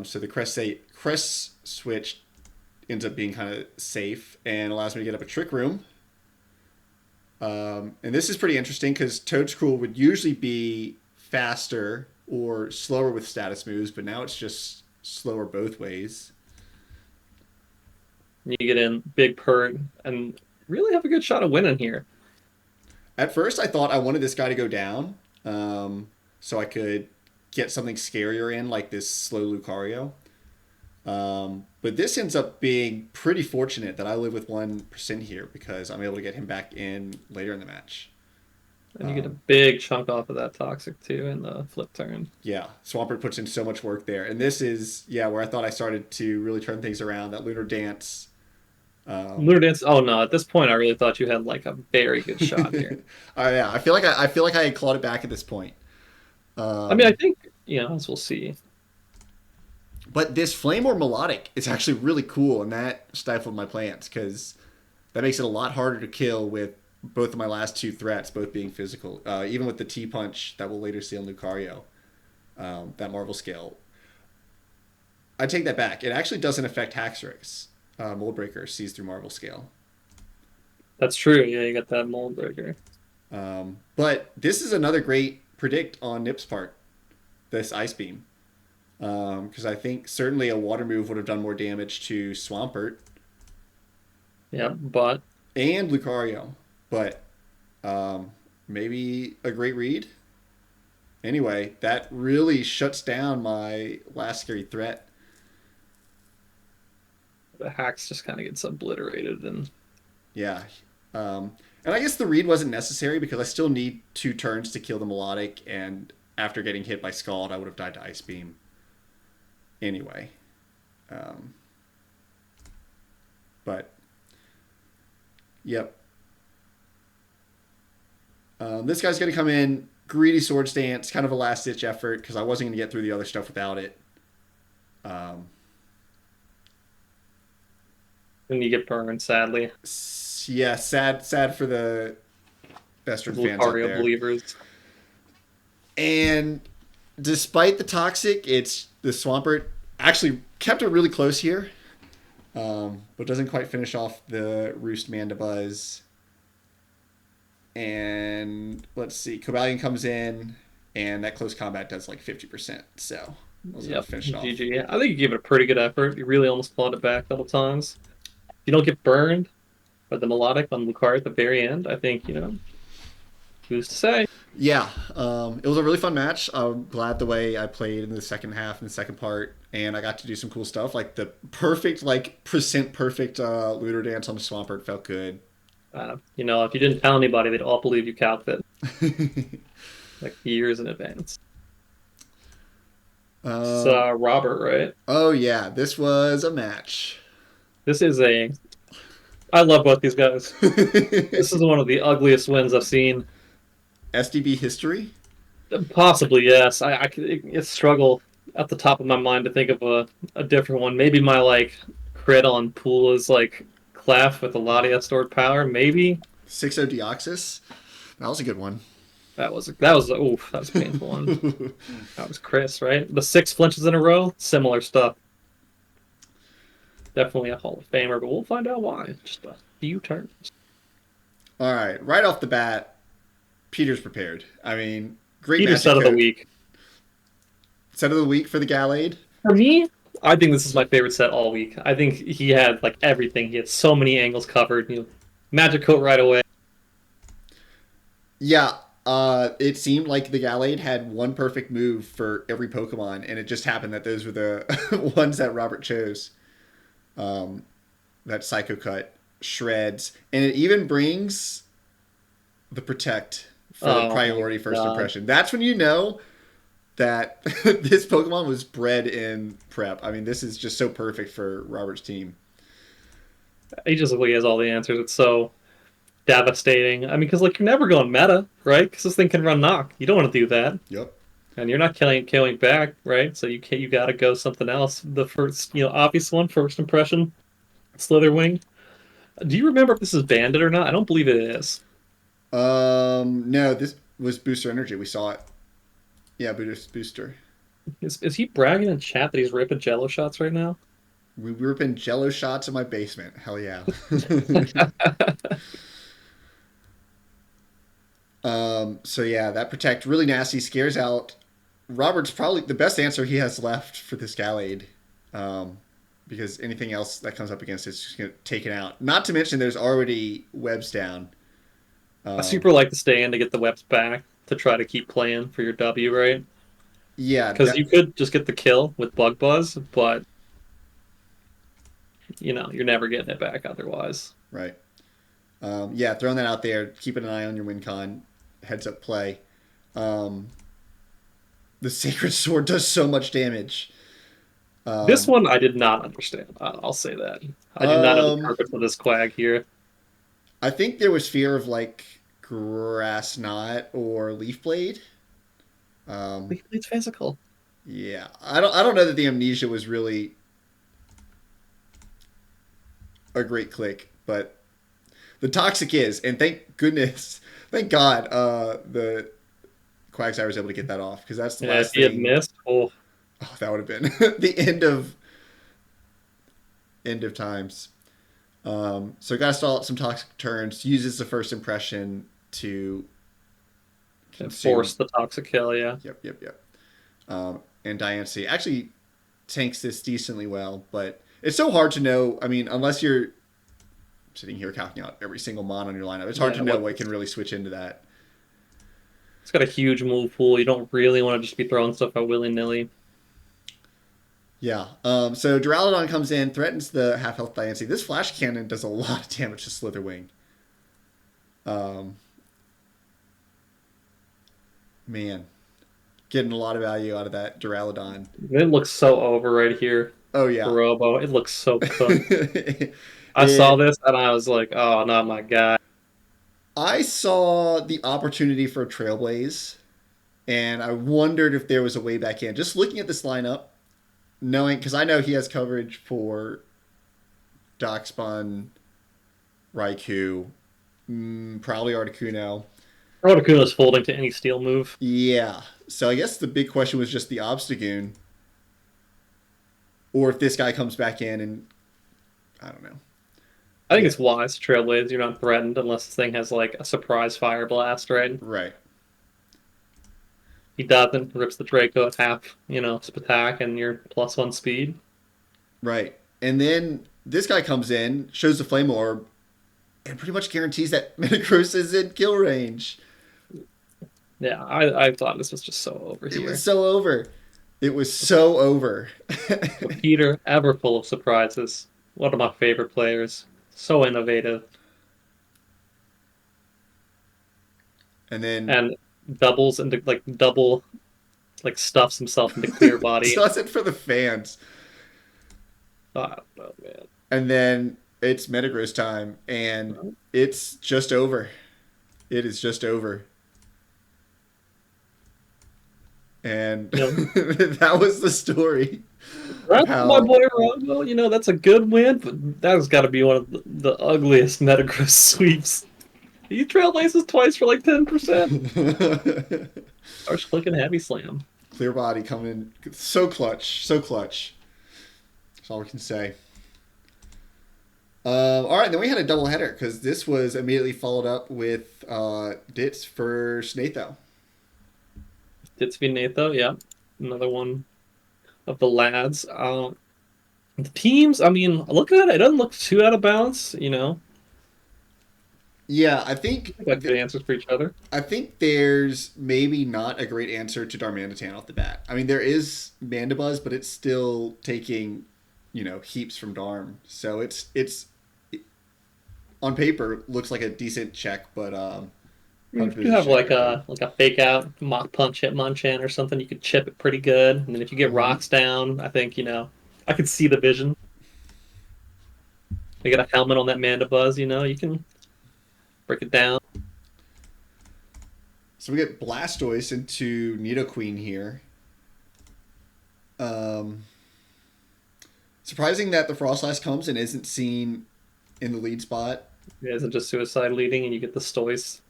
So the crest switch ends up being kind of safe and allows me to get up a Trick Room. And this is pretty interesting because Toadscruel would usually be faster or slower with status moves, but now it's just slower both ways. you get in big pert and really have a good shot of winning here. At first, I thought I wanted this guy to go down so I could get something scarier in, like this slow Lucario. But this ends up being pretty fortunate that I live with 1% here because I'm able to get him back in later in the match. And you get a big chunk off of that toxic too in the flip turn. Yeah, Swampert puts in so much work there. And this is, yeah, where I thought I started to really turn things around. That Lunar Dance. Lunar Dance. Oh no! At this point, I really thought you had like a very good shot here. Oh yeah, I feel like I had clawed it back at this point. I mean, I think as we'll see. But this Flame or Melodic is actually really cool, and that stifled my plans because that makes it a lot harder to kill with both of my last two threats, both being physical. Even with the T-Punch that we'll later see on Lucario, that Marvel Scale. I take that back. It actually doesn't affect Haxorus. Moldbreaker sees through Marvel Scale. That's true. Yeah, you got that mold breaker. But this is another great predict on Nip's part, this Ice Beam. Because I think certainly a water move would have done more damage to Swampert Yeah, but and Lucario. But maybe a great read. Anyway, that really shuts down my last scary threat. the hacks just kind of gets obliterated, and Yeah. And I guess the read wasn't necessary because I still need 2 turns to kill the Melodic, and after getting hit by Scald, I would have died to Ice Beam. Anyway. But, yep. This guy's going to come in, greedy Swords Dance, kind of a last-ditch effort because I wasn't going to get through the other stuff without it. then you get burned. Sadly, Yeah, sad for the Western fans out Lucario there. believers. And despite the toxic, it's the Swampert actually kept it really close here, but doesn't quite finish off the Roost Mandibuzz. And let's see, Cobalion comes in, and that close combat does like 50%. So I was able Yep, to finish it off. GG. I think you gave it a pretty good effort. You really almost clawed it back a couple times. If you don't get burned by the melodic on Lucario at the very end, I think, who's to say? Yeah, it was a really fun match. I'm glad the way I played in the second half and the second part, and I got to do some cool stuff like the perfect, like percent perfect Ludo dance on the Swampert felt good. If you didn't tell anybody, they'd all believe you calced it like years in advance. It's Robert, right? Oh yeah, this was a match. This is a. I love both these guys. This is one of the ugliest wins I've seen. SDB history. Possibly, yes. I could struggle at the top of my mind to think of a different one. Maybe my crit on pool is Clef with a Latias stored power. Maybe 6-0 Deoxys. That was a good one. that was a painful one. That was Chris, right? The 6 flinches in a row, similar stuff. Definitely a Hall of Famer, but we'll find out why. Just a few turns. All right off the bat, Peter's prepared. I mean, great Peter magic set of the code. week. Set of the week for the Gallade. For me, I think this is my favorite set all week. I think he had everything. He had so many angles covered. Magic coat right away. Yeah, it seemed like the Gallade had one perfect move for every Pokemon, and it just happened that those were the ones that Robert chose. That Psycho Cut shreds, and it even brings the Protect for the priority first impression. That's when you know that this Pokemon was bred in prep. I mean, this is just so perfect for Robert's team. He just has all the answers. It's so devastating. I mean, because you're never going meta, right? Because this thing can run knock. You don't want to do that. Yep. And you're not killing back, right? So you got to go something else. The first, obvious one, first impression, Slitherwing. Do you remember if this is banded or not? I don't believe it is. No, this was Booster Energy. We saw it. Yeah, Booster. Is he bragging in chat that he's ripping Jello shots right now? We were ripping Jello shots in my basement. Hell yeah. So yeah, that Protect really nasty, scares out. Robert's probably the best answer he has left for this Gallade. Because anything else that comes up against it is just going to take it out. Not to mention there's already webs down. I super like to stay in to get the webs back to try to keep playing for your W, right? Yeah. Because you could just get the kill with Bug Buzz, but you're never getting it back otherwise. Right. Yeah, throwing that out there, keeping an eye on your win con, heads up play. The Sacred Sword does so much damage. This one I did not understand. I'll say that. I did not know the purpose of this Quag here. I think there was fear of Grass Knot or Leaf Blade. Leaf Blade's physical. Yeah, I don't know that the Amnesia was really a great click, but the Toxic is, and thank goodness, thank God, the Quagsire was able to get that off because that's the last thing. If he had missed, that would have been the end of times. So got to stall out some Toxic turns. Uses the first impression to force the Toxic kill. Yeah. Yep. And Diancie actually tanks this decently well, but it's so hard to know. I mean, unless you're sitting here counting out every single mon on your lineup, it's hard to know what can really switch into that. It's got a huge move pool. You don't really want to just be throwing stuff out willy-nilly. Yeah. So Duraludon comes in, threatens the half-health Diancie. This Flash Cannon does a lot of damage to Slitherwing. Man. Getting a lot of value out of that Duraludon. It looks so over right here. Oh, yeah. Robo. It looks so cooked. I saw this and I was like, oh, not my guy. I saw the opportunity for a Trailblaze, and I wondered if there was a way back in. Just looking at this lineup, knowing, because I know he has coverage for Darkspawn, Raikou, probably Articuno. Articuno's folding to any steel move. Yeah. So I guess the big question was just the Obstagoon, or if this guy comes back in and I don't know. I think Yeah. it's wise to Trailblaze. You're not threatened unless this thing has like a surprise fire blast, right? Right. He doesn't, rips the Draco at half, attack, and you're +1 speed. Right. And then this guy comes in, shows the Flame Orb, and pretty much guarantees that Metagross is in kill range. Yeah, I thought this was just so over It was here. so over. It was so over. Peter, ever full of surprises. One of my favorite players. So innovative. And then And doubles into like double like stuffs himself into clear body. does it for the fans. Oh man. And then it's Metagross time, and it's just over. It is just over. And that was the story. That's my How boy Robo. That's a good win, but that's got to be one of the ugliest Metagross sweeps. He trailblazes twice for like 10%. Starts clicking heavy slam. Clear body coming in so clutch, so clutch. That's all we can say. All right, then we had a double header because this was immediately followed up with Ditz for Snatho. Ditsby Natho, yeah. Another one of the lads. The teams, I mean, looking at it, it doesn't look too out of balance. Yeah, I think Got good answers for each other. I think there's maybe not a great answer to Darmanitan off the bat. I mean, there is Mandibuzz, but it's still taking, heaps from Darm. So it's on paper looks like a decent check, but If you have like a fake out Mach Punch Hitmonchan or something, you could chip it pretty good. And then if you get Mhm. rocks down, I think I could see the vision. You get a helmet on that Mandibuzz, you can break it down. So we get Blastoise into Nidoqueen here. Um, Surprising that the Frostlass comes and isn't seen in the lead spot. It isn't just suicide leading, and you get the Stoice.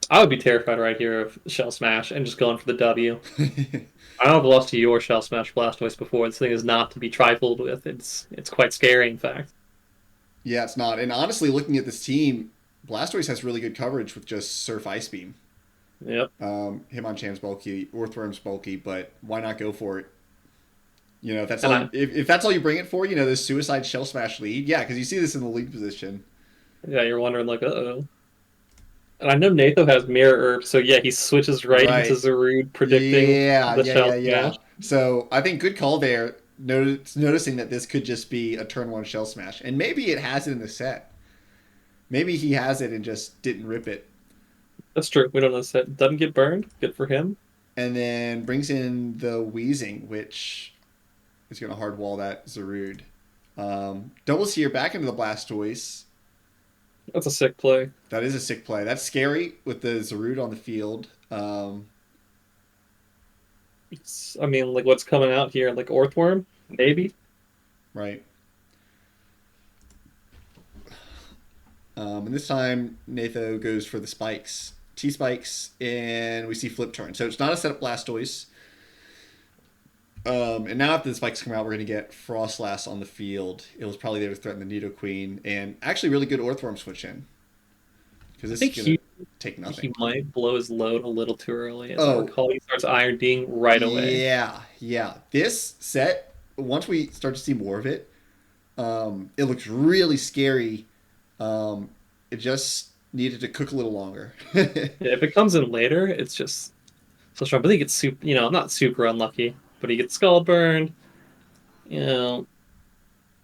I would be terrified right here of Shell Smash and just going for the W. I don't have lost to your Shell Smash Blastoise before. This thing is not to be trifled with. It's quite scary, in fact. Yeah, it's not. And honestly, looking at this team, Blastoise has really good coverage with just Surf Ice Beam. Yep. Hitmonchan's bulky, Orthworm's bulky, but why not go for it? If that's And all, if that's all you bring it for, this Suicide Shell Smash lead, yeah, because you see this in the lead position. yeah, you're wondering like, uh-oh. And I know Natho has Mirror Herb, so yeah, he switches right into Right. Zarude, predicting Yeah, the yeah, Shell yeah, yeah. Smash. So I think good call there. Noticing that this could just be a turn one Shell Smash, and maybe it has it in the set. Maybe he has it and just didn't rip it, That's true. We don't know that doesn't get burned. Good for him. and then brings in the Wheezing, which is going to hard wall that Zarude. Doubles here back into the Blastoise. That's a sick play. That is a sick play. That's scary with the Zarude on the field. I mean, like what's coming out here, like Orthworm, maybe. Right. And this time, Natho goes for the spikes. T spikes, and we see flip turn. So it's not a setup Blastoise. And now after the spikes come out, we're going to get Frostlass on the field. It was probably there to threaten the Nidoqueen. And actually, really good Orthworm switch in. Because I this think is going to take he nothing. might blow his load a little too early. As I Oh, recall, he starts Iron Ding right away. yeah, yeah. This set, once we start to see more of it, it looks really scary. It just needed to cook a little longer. Yeah, if it comes in later, it's just so strong. But he gets super, not super unlucky, but he gets skull burned. You know,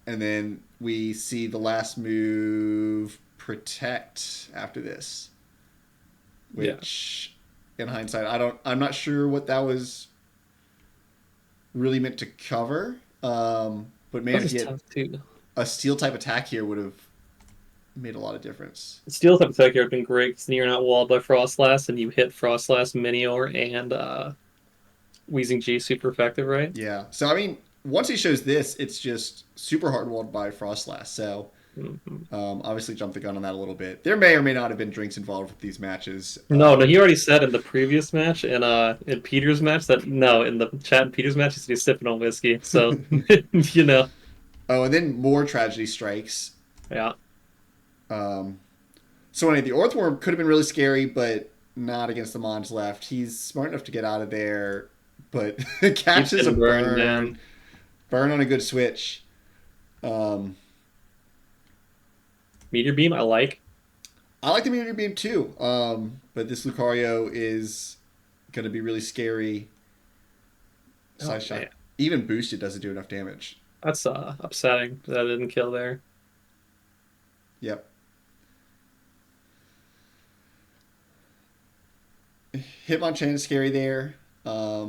And then we see the last move protect after this, yeah, which in hindsight I'm not sure what that was really meant to cover. But man, that's if he just had tough too. a steel type attack here would have made a lot of difference. Steel type attack here would have been great because then you're not walled by Frostlass and you hit Frostlass, Minior, and Wheezing G super effective, right? Yeah. So I mean, once he shows this, it's just super hard walled by Frostlass. So Mhm. Obviously, jumped the gun on that a little bit. There may or may not have been drinks involved with these matches. No, no, he already said in the previous match in Peter's match that no, in the chat in Peter's match he said he's sipping on whiskey. So you know, Oh, and then more tragedy strikes. yeah, Um, so anyway, the Orthworm could have been really scary, but not against the Mons left. He's smart enough to get out of there, but keeps catches a getting burned down. burn on a good switch. Um, Meteor beam, I like. I like the Meteor Beam too, but this Lucario is going to be really scary. Oh Side shot, man, even boosted, doesn't do enough damage. that's upsetting that I didn't kill there. Yep. Hitmonchan is scary there. Yeah,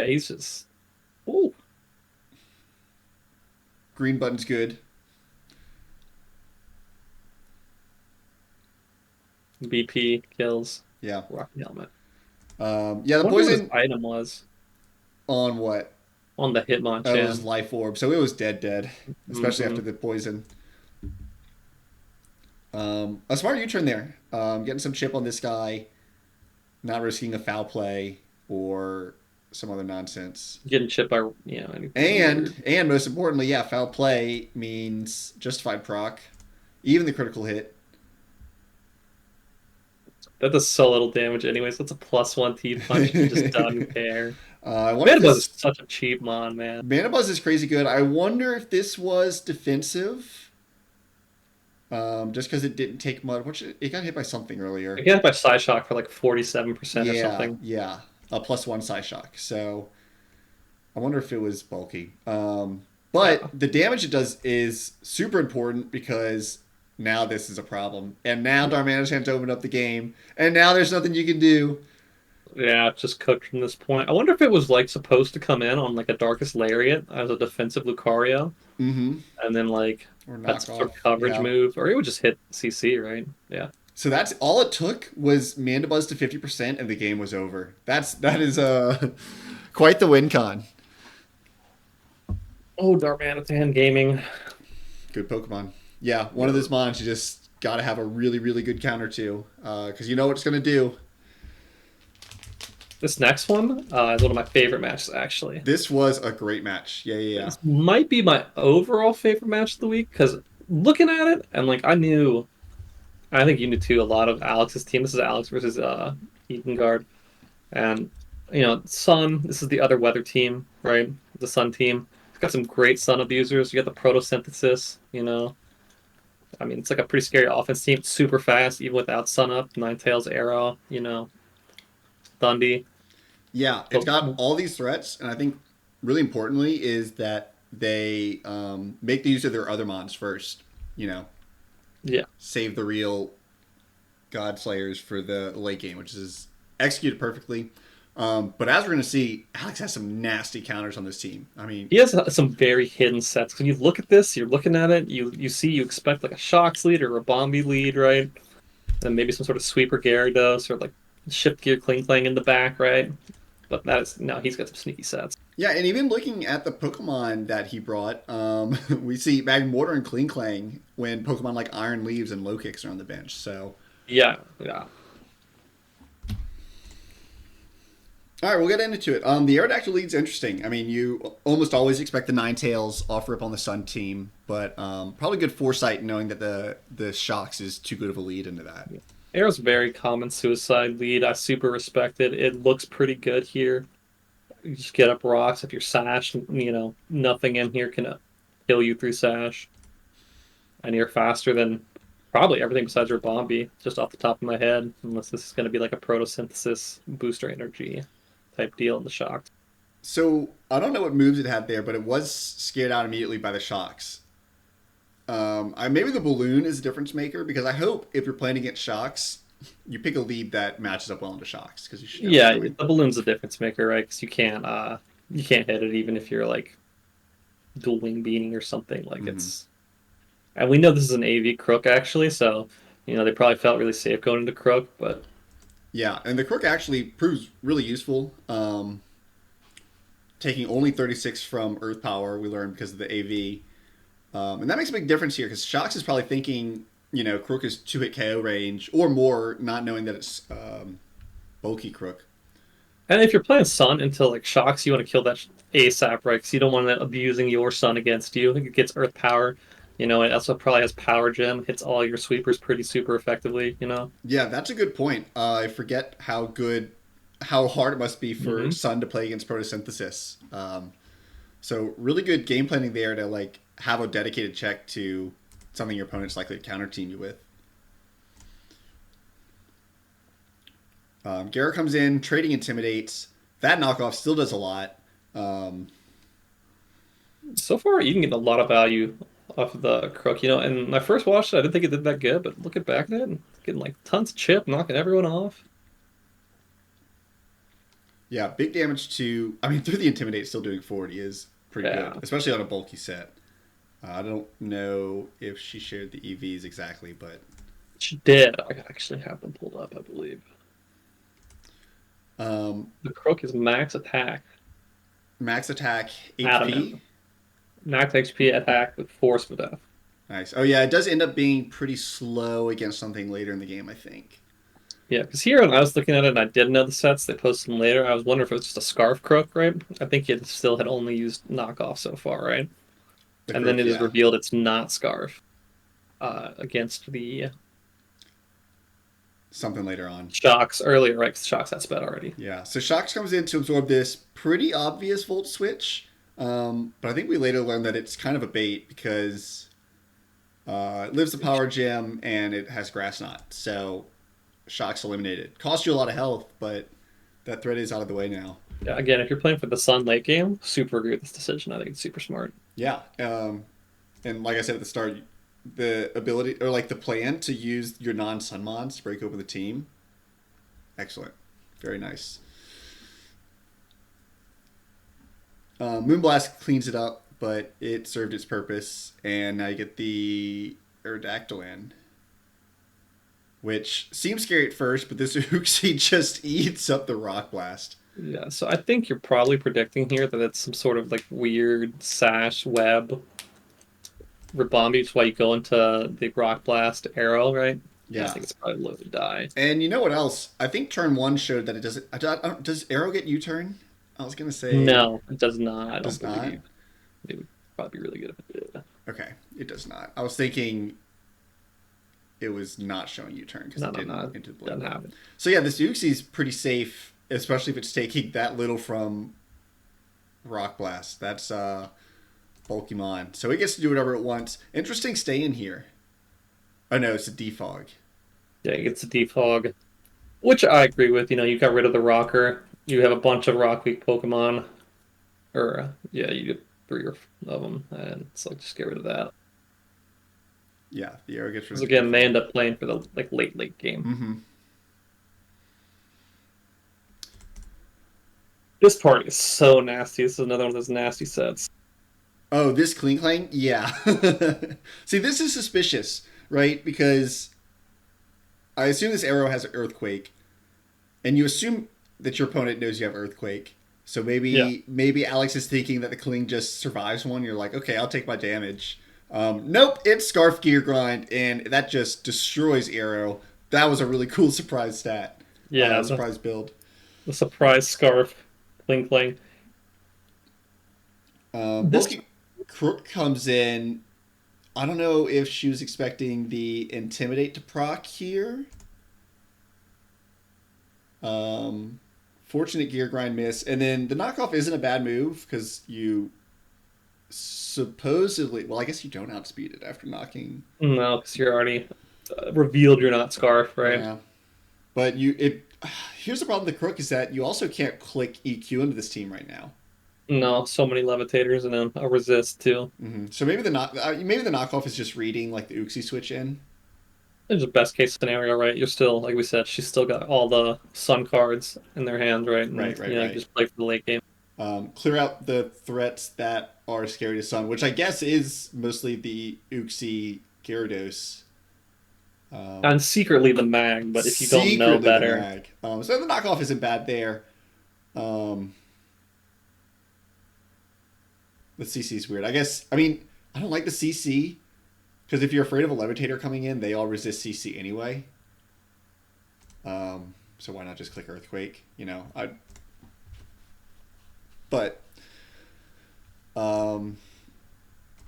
he's just oh Green button's good. BP kills Yeah. Rocky Helmet. Yeah, I the wonder what his poison item was on what? on the Oh, it was Hitmonchan. Life Orb, so it was dead, especially Mm-hmm. after the poison. A smart U-turn there. Getting some chip on this guy, not risking a foul play or some other nonsense. Getting chipped by anything weird. And most importantly, yeah, foul play means justified proc, even the critical hit. That does so little damage anyways. That's a +1 teeth punch. You just don't care. I wonder if Manabuzz is this such a cheap mon, man. Mana Buzz is crazy good. I wonder if this was defensive, just because it didn't take much. It got hit by something I earlier. get it by Psyshock for like 47% or Yeah, something. yeah, a +1 side shock. So I wonder if it was bulky. But Yeah. the damage it does is super important because now this is a problem, and now Darmanishans opened up the game, and now there's nothing you can do. Yeah, it's just cooked from this point. I wonder if it was like supposed to come in on like a Darkest Lariat as a defensive Lucario, Mm-hmm. and then like Or had some sort knockoff. of coverage Yeah. move, or it would just hit CC, right? Yeah. So that's all it took was Mandibuzz to 50% and the game was over. That is quite the win con. Oh, Darmanitan Gaming. Good Pokemon. Yeah, one of those mons you just got to have a really really good counter to because you know what it's gonna do. This next one is one of my favorite matches, actually. This was a great match. Yeah, yeah, yeah. This might be my overall favorite match of the week because looking at it, and like I think you knew too, a lot of Alex's team. This is Alex versus Guard. And, Sun, this is the other weather team, right? The Sun team. It's got some great Sun abusers. You got the photosynthesis. I mean, it's like a pretty scary offense team. Super fast, even without Sun up. Ninetales, Arrow, Thundy. Yeah, it's got all these threats, and I think really importantly is that they make the use of their other mons first. You know, Yeah. save the real God Slayers for the late game, which is executed perfectly. But as we're going to see, Alex has some nasty counters on this team. I mean, He has some very hidden sets. When you look at this, you're looking at it, you expect like a Shocks lead or a Bombi lead, right? And maybe some sort of sweeper Gyarados or like Shift Gear Kling Klang in the back, right? But that is no, he's got some sneaky sets. yeah, and even looking at the Pokemon that he brought, we see Magmortar and Kling Klang when Pokemon like Iron Leaves and Low Kicks are on the bench. So, Yeah, yeah. all right, we'll get into it. The Aerodactyl lead's interesting. I mean, you almost always expect the Ninetales off rip on the Sun team, but probably good foresight knowing that the Shocks is too good of a lead into that. Arrow's very common suicide lead. I super respect it. It looks pretty good here. You just get up rocks if you're Sash, nothing in here can kill you through Sash. And you're faster than probably everything besides your Bombi, just off the top of my head, unless this is going to be like a photosynthesis booster energy type deal in the Shocks. So I don't know what moves it had there, but it was scared out immediately by the Shocks. Maybe the balloon is a difference maker because I hope if you're playing against Shocks, you pick a lead that matches up well into Shocks because you should know Yeah, what's coming. the balloon's a difference maker, right? Because you can't hit it even if you're like dual wing beating or something. Like it's, and we know this is an AV Crook actually, so they probably felt really safe going into Crook, but Yeah, and the Crook actually proves really useful. Taking only 36 from Earth Power, we learned because of the AV. And that makes a big difference here because Shox is probably thinking, Crook is 2-hit KO range or more, not knowing that it's bulky Crook. And if you're playing Sun into like Shocks, you want to kill that ASAP, right? Because you don't want it abusing your Sun against you. It gets Earth Power. It also probably has Power Gem, hits all your sweepers pretty super effectively. Yeah, that's a good point. I forget how hard it must be for Hmm. Sun to play against Photosynthesis. So really good game planning there to like have a dedicated check to something your opponent's likely to counter team you with. Garrett comes in, trading intimidates. That knockoff still does a lot. Um, So far, you can get a lot of value off of the Crook. And when I first watched it, I didn't think it did that good, but looking back at it, it's getting like tons of chip, knocking everyone off. yeah, big damage to. I mean, through the intimidate, still doing 40 is pretty good, Yeah, especially on a bulky set. I don't know if she shared the EVs exactly, but she did. I actually have them pulled up, I believe. um, The Crook is max attack, max attack adamant. HP. Max HP attack with force of death. Nice. Oh yeah, it does end up being pretty slow against something later in the game, I think. Yeah, because here when I was looking at it and I didn't know the sets, they posted them later. I was wondering if it was just a Scarf Crook, right? I think it still had only used knockoff so far, right? The And then crook, it is yeah, revealed it's not Scarf against the something later on. Shocks earlier, right? Because Shocks had sped already. Yeah, so Shox comes in to absorb this pretty obvious volt switch, but I think we later learned that it's kind of a bait because it lives the power gem and it has grass knot. So Shock's eliminated. Costs you a lot of health, but that threat is out of the way now. Yeah, again, if you're playing for the Sun late game, super agree with this decision. I think it's super smart. Yeah, and like I said at the start, the ability or like the plan to use your non-sun mons to break open the team, excellent, very nice. Moonblast cleans it up, but it served its purpose, and now you get the Aerodactyl, which seems scary at first, but this Uxie just eats up the Rock Blast. Yeah, so I think you're probably predicting here that it's some sort of like weird sash web Ribombi, which is why you go into the Rock Blast arrow, right? And I Yeah. think it's probably low to die. And you know what else? I think turn one showed that it doesn't. Does Arrow get U turn? I was gonna say No, it does not. I don't does not. believe. It would probably be really good if it did. Okay, it does not. I was thinking it was not showing U turn because No, it no, didn't no. into the Doesn't blade. have it. So yeah, this Uxie's pretty safe, especially if it's taking that little from Rock Blast. That's bulky mon. So it gets to do whatever it wants. Interesting stay in here. Oh no, it's a defog. Yeah, it gets a defog, which I agree with. You got rid of the rocker. You have a bunch of rock weak Pokemon, or yeah, you get three of them, and it's like just get rid of that. Yeah, the arrow gets rid Because of the again, they defog. end up playing for the like late game. Mm-hmm. This part is so nasty. This is another one of those nasty sets. Oh, this clean clang? Yeah. See, this is suspicious, right? Because I assume this arrow has earthquake, and you assume that your opponent knows you have earthquake. So Yeah, maybe Alex is thinking that the cling just survives one. You're like, okay, I'll take my damage. Nope, it's Scarf Gear Grind, and that just destroys arrow. That was a really cool surprise stat. yeah. The, Surprise build. the surprise scarf, cling clang. This Bulky Crook comes in. I don't know if she was expecting the Intimidate to proc here. Fortunate Gear Grind miss. And then the knockoff isn't a bad move because you supposedly. Well, I guess you don't outspeed it after knocking. no, because you're already revealed you're not scarf, right? Yeah. But you. It. Here's the problem with the Crook is that you also can't click EQ into this team right now. No, so many levitators and then a resist too. So maybe the knockoff is just reading like the Uxie switch in. It's a best case scenario, right? You're still, like we said, she's still got all the sun cards in their hands, right? And you Right. just play for the late game. Clear out the threats that are scary to Sun, which I guess is mostly the Uxie Gyarados. And secretly the mag, but if you don't know Secretly the better, mag. So the knockoff isn't bad there. The CC is weird. I guess, I mean, I don't like the CC because if you're afraid of a levitator coming in, they all resist CC anyway. So why not just click Earthquake? But um,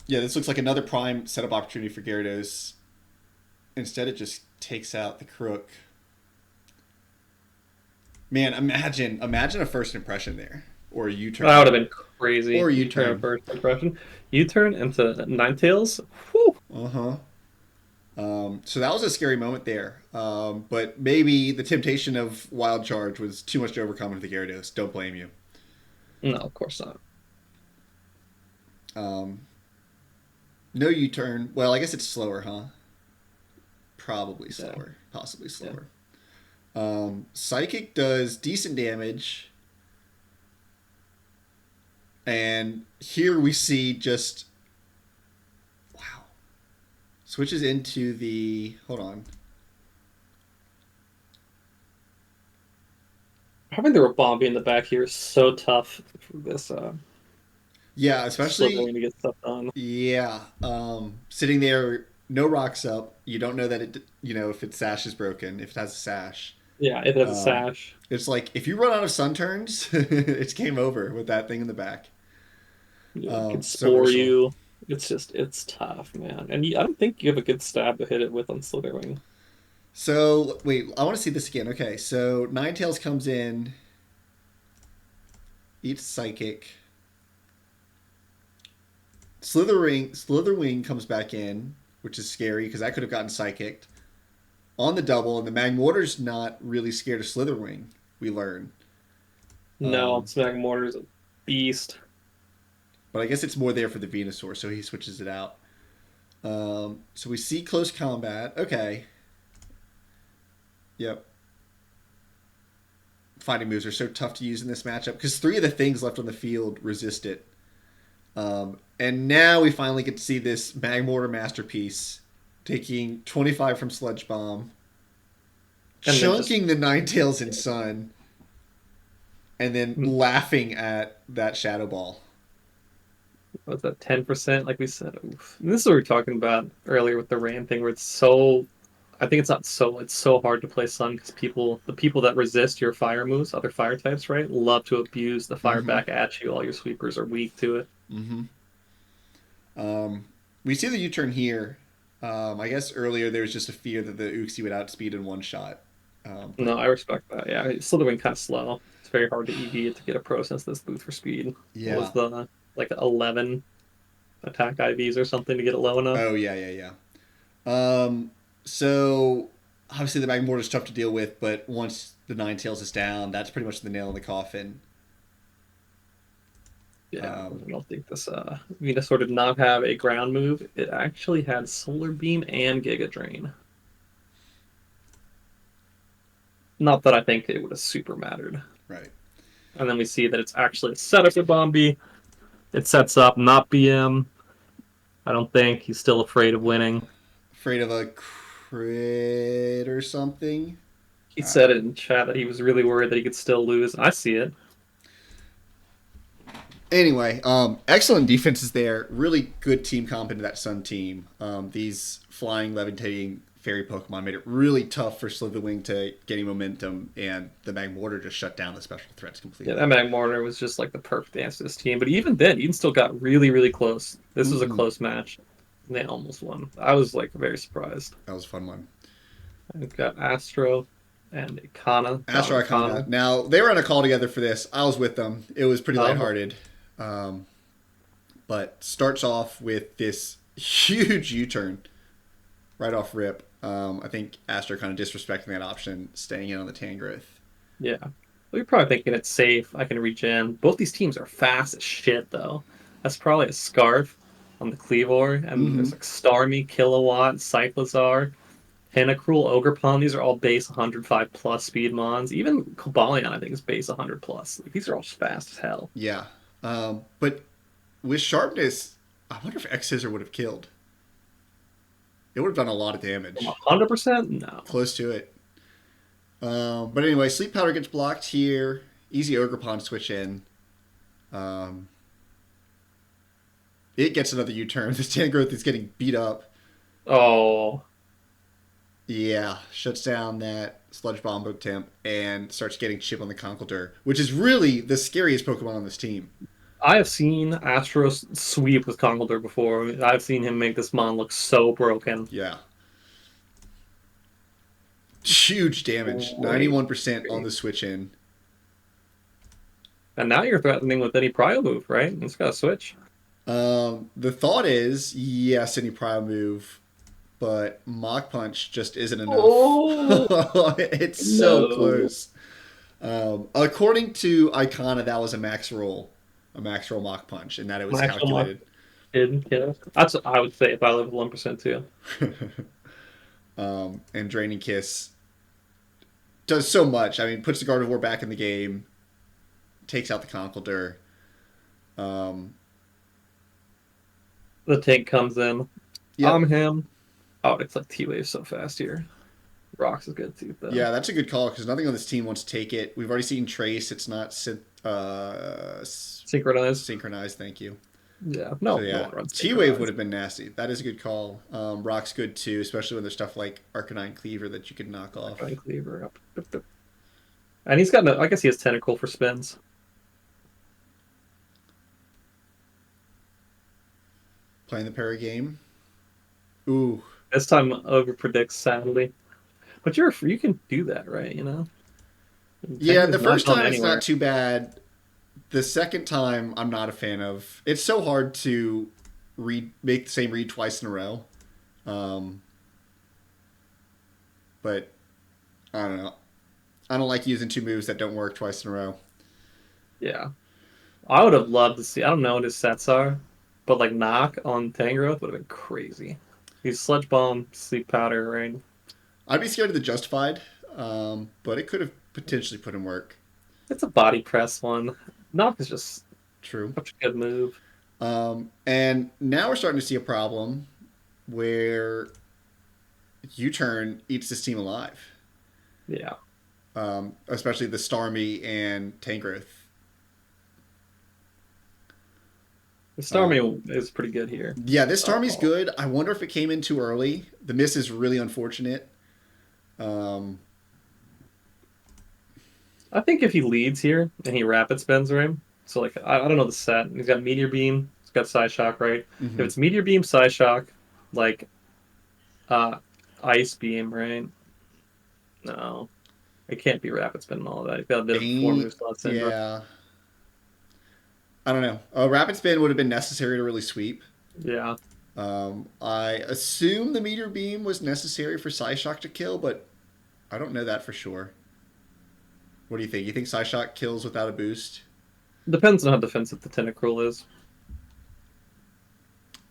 yeah, this looks like another prime setup opportunity for Gyarados. Instead, it just takes out the Crook. Man, imagine a first impression there, or a That U-turn, would have been crazy. or a U-turn at U-turn. first impression. U-turn into Ninetales. Whew. Uh huh. So that was a scary moment there. But maybe the temptation of Wild Charge was too much to overcome with the Gyarados. Don't blame you. No, of course not. Um, no U-turn. Well, I guess it's slower, huh? Probably Yeah. slower. Possibly Yeah. slower. Psychic does decent damage. And here we see just wow. Switches into the hold on. Having the Rabombi in the back here is so tough for this Yeah, especially Slithering to get stuff done. yeah. Sitting there, no rocks up. You don't know that if its sash is broken, if it has a sash. Yeah, if it has a Um, sash. it's like if you run out of sun turns, it's game over with that thing in the back. Yeah, it could So spore versatile. you. It's tough, man. And I don't think you have a good stab to hit it with on Slithering. So wait, I want to see this again. Okay, so Ninetales comes in, eats psychic. Slitherwing comes back in, which is scary because I could have gotten psychic on the double, and the Magmortar's not really scared of Slitherwing. We learn, No, um, Magmortar is a beast. but I guess it's more there for the Venusaur, so he switches it out. So we see close combat. Okay, yep. Fighting moves are so tough to use in this matchup because three of the things left on the field resist it. And now we finally get to see this Magmortar masterpiece taking 25 from Sludge Bomb, And then just chunking the Ninetales in Sun, and then laughing at that Shadow Ball. what's that, 10%, like we said. Oof. And this is what we were talking about earlier with the Ram thing, where I think it's so hard to play Sun because the people that resist your fire moves, other fire types, right, love to abuse the fire Mm-hmm. back at you. All your sweepers are weak to it. Mm-hmm. Um, we see the U-turn here. I guess earlier there was just a fear that the Uxie would outspeed in one shot. No, But I respect that. Yeah, Slithering kind of slow. It's very hard to EV it to get a process this boost for speed. What was yeah. the like 11 attack IVs or something to get it low enough? Oh, yeah, yeah, yeah. So obviously the Magmortar is tough to deal with, but once the Ninetales is down, that's pretty much the nail in the coffin. Yeah, Um, I don't think this Venusaur did not have a ground move. It actually had Solar Beam and Giga Drain. Not that I think it would have super mattered. right. And then we see that it's actually a setup for Bombi. It sets up not BM. I don't think he's still afraid of winning. Afraid of a crit or something. He Uh, said it in chat that he was really worried that he could still lose. I see it. anyway, excellent defenses there. Really good team comp into that Sun team. These flying, levitating fairy Pokemon made it really tough for Slitherwing to gain momentum, and the Magmortar just shut down the special threats Yeah, completely. that Magmortar was just like the perfect answer to this team. But even then, Eden still got really, really close. This was a Mm-hmm. close match. And they almost won. I was like very surprised. That was a fun one. I've got Astro and Ikana. Got Astro Icona. Ikana. Now, they were on a call together for this. I was with them. It was pretty Oh, lighthearted. Um, but starts off with this huge U turn right off rip. I think Astro kind of disrespecting that option, staying in on the Tangrowth. yeah. Well, you're probably thinking it's safe. I can reach in. Both these teams are fast as shit, though. That's probably a Scarf on the Cleavor. And Mm-hmm. there's like Starmie, Kilowatt, Cyclizar, Tentacruel, Ogerpon. These are all base 105 plus speed mons. Even Cobalion, I think, is base 100 plus. Like, these are all fast as hell. Yeah. But with sharpness, I wonder if X Scissor would have killed. It would have done a lot of damage. 100%? No. Close to it. But anyway, Sleep Powder gets blocked here. Easy Ogre Pond switch in. Um, It gets another U-turn. The stand growth is getting beat up. Oh, Yeah, shuts down that sludge bomb attempt and starts getting chip on the Conkeldurr, which is really the scariest Pokemon on this team. I have seen Astros sweep with Conkeldurr before. I've seen him make this mon look so broken. Yeah. Huge damage. Wait. 91% on the switch in. And now you're threatening with any prio move, right? It's got to switch. The thought is, yes, any prior move, but Mach Punch just isn't enough. Oh It's so no! close. According to Icona, that was a max roll Mach Punch, and that it was My actual mock calculated. did kill. That's what I would say if I live 1% too. And Draining Kiss does so much. I mean, puts the Gardevoir back in the game, takes out the Conkeldurr. Um, The tank comes in. yep. Him. Oh, it's like T-Wave so fast here. Rocks is good too, though. Yeah, that's a good call because nothing on this team wants to take it. We've already seen Trace. It's not Synchronized. synchronized. Thank you. Yeah. So No yeah, one runs T Wave would synchronized. have been nasty. That is a good call. Rock's good too, especially when there's stuff like Arcanine Cleaver that you could knock off. Going cleaver up. And he's got I guess he has tentacle for spins. Playing the parry game. Ooh. This time over predicts sadly. But you can do that, right? You know? Yeah, Tengu's the not first going time it's not anywhere. too bad. The second time I'm not a fan of. It's so hard to make the same read twice in a row. Um, but I don't know. I don't like using two moves that don't work twice in a row. Yeah. I would have loved to see I don't know what his sets are, but like knock on Tangrowth would have been crazy. He's sludge bomb, sleep powder, rain. I'd be scared of the Justified, but it could have potentially put in work. It's a body press one. Knock is just True. such a good move. And now we're starting to see a problem where U-turn eats this team alive, Yeah. especially the Starmie and Tangrowth. The Uh, Starmie is pretty good here. yeah, this Starmie's Oh. good. I wonder if it came in too early. The miss is really unfortunate. Um, I think if he leads here and he rapid spins him, so like I don't know the set. He's got Meteor Beam, he's got Side Shock, right? If mhm. it's Meteor Beam, Side Shock, like uh Ice Beam, right? No. It can't be rapid spin and all of that. He's got a bit of four Ain't, moves left in. yeah. I don't know. A rapid spin would have been necessary to really sweep. Yeah. I assume the meteor beam was necessary for Psyshock to kill, but I don't know that for sure. What do you think? You think Psyshock kills without a boost? Depends on how defensive the Tentacruel is.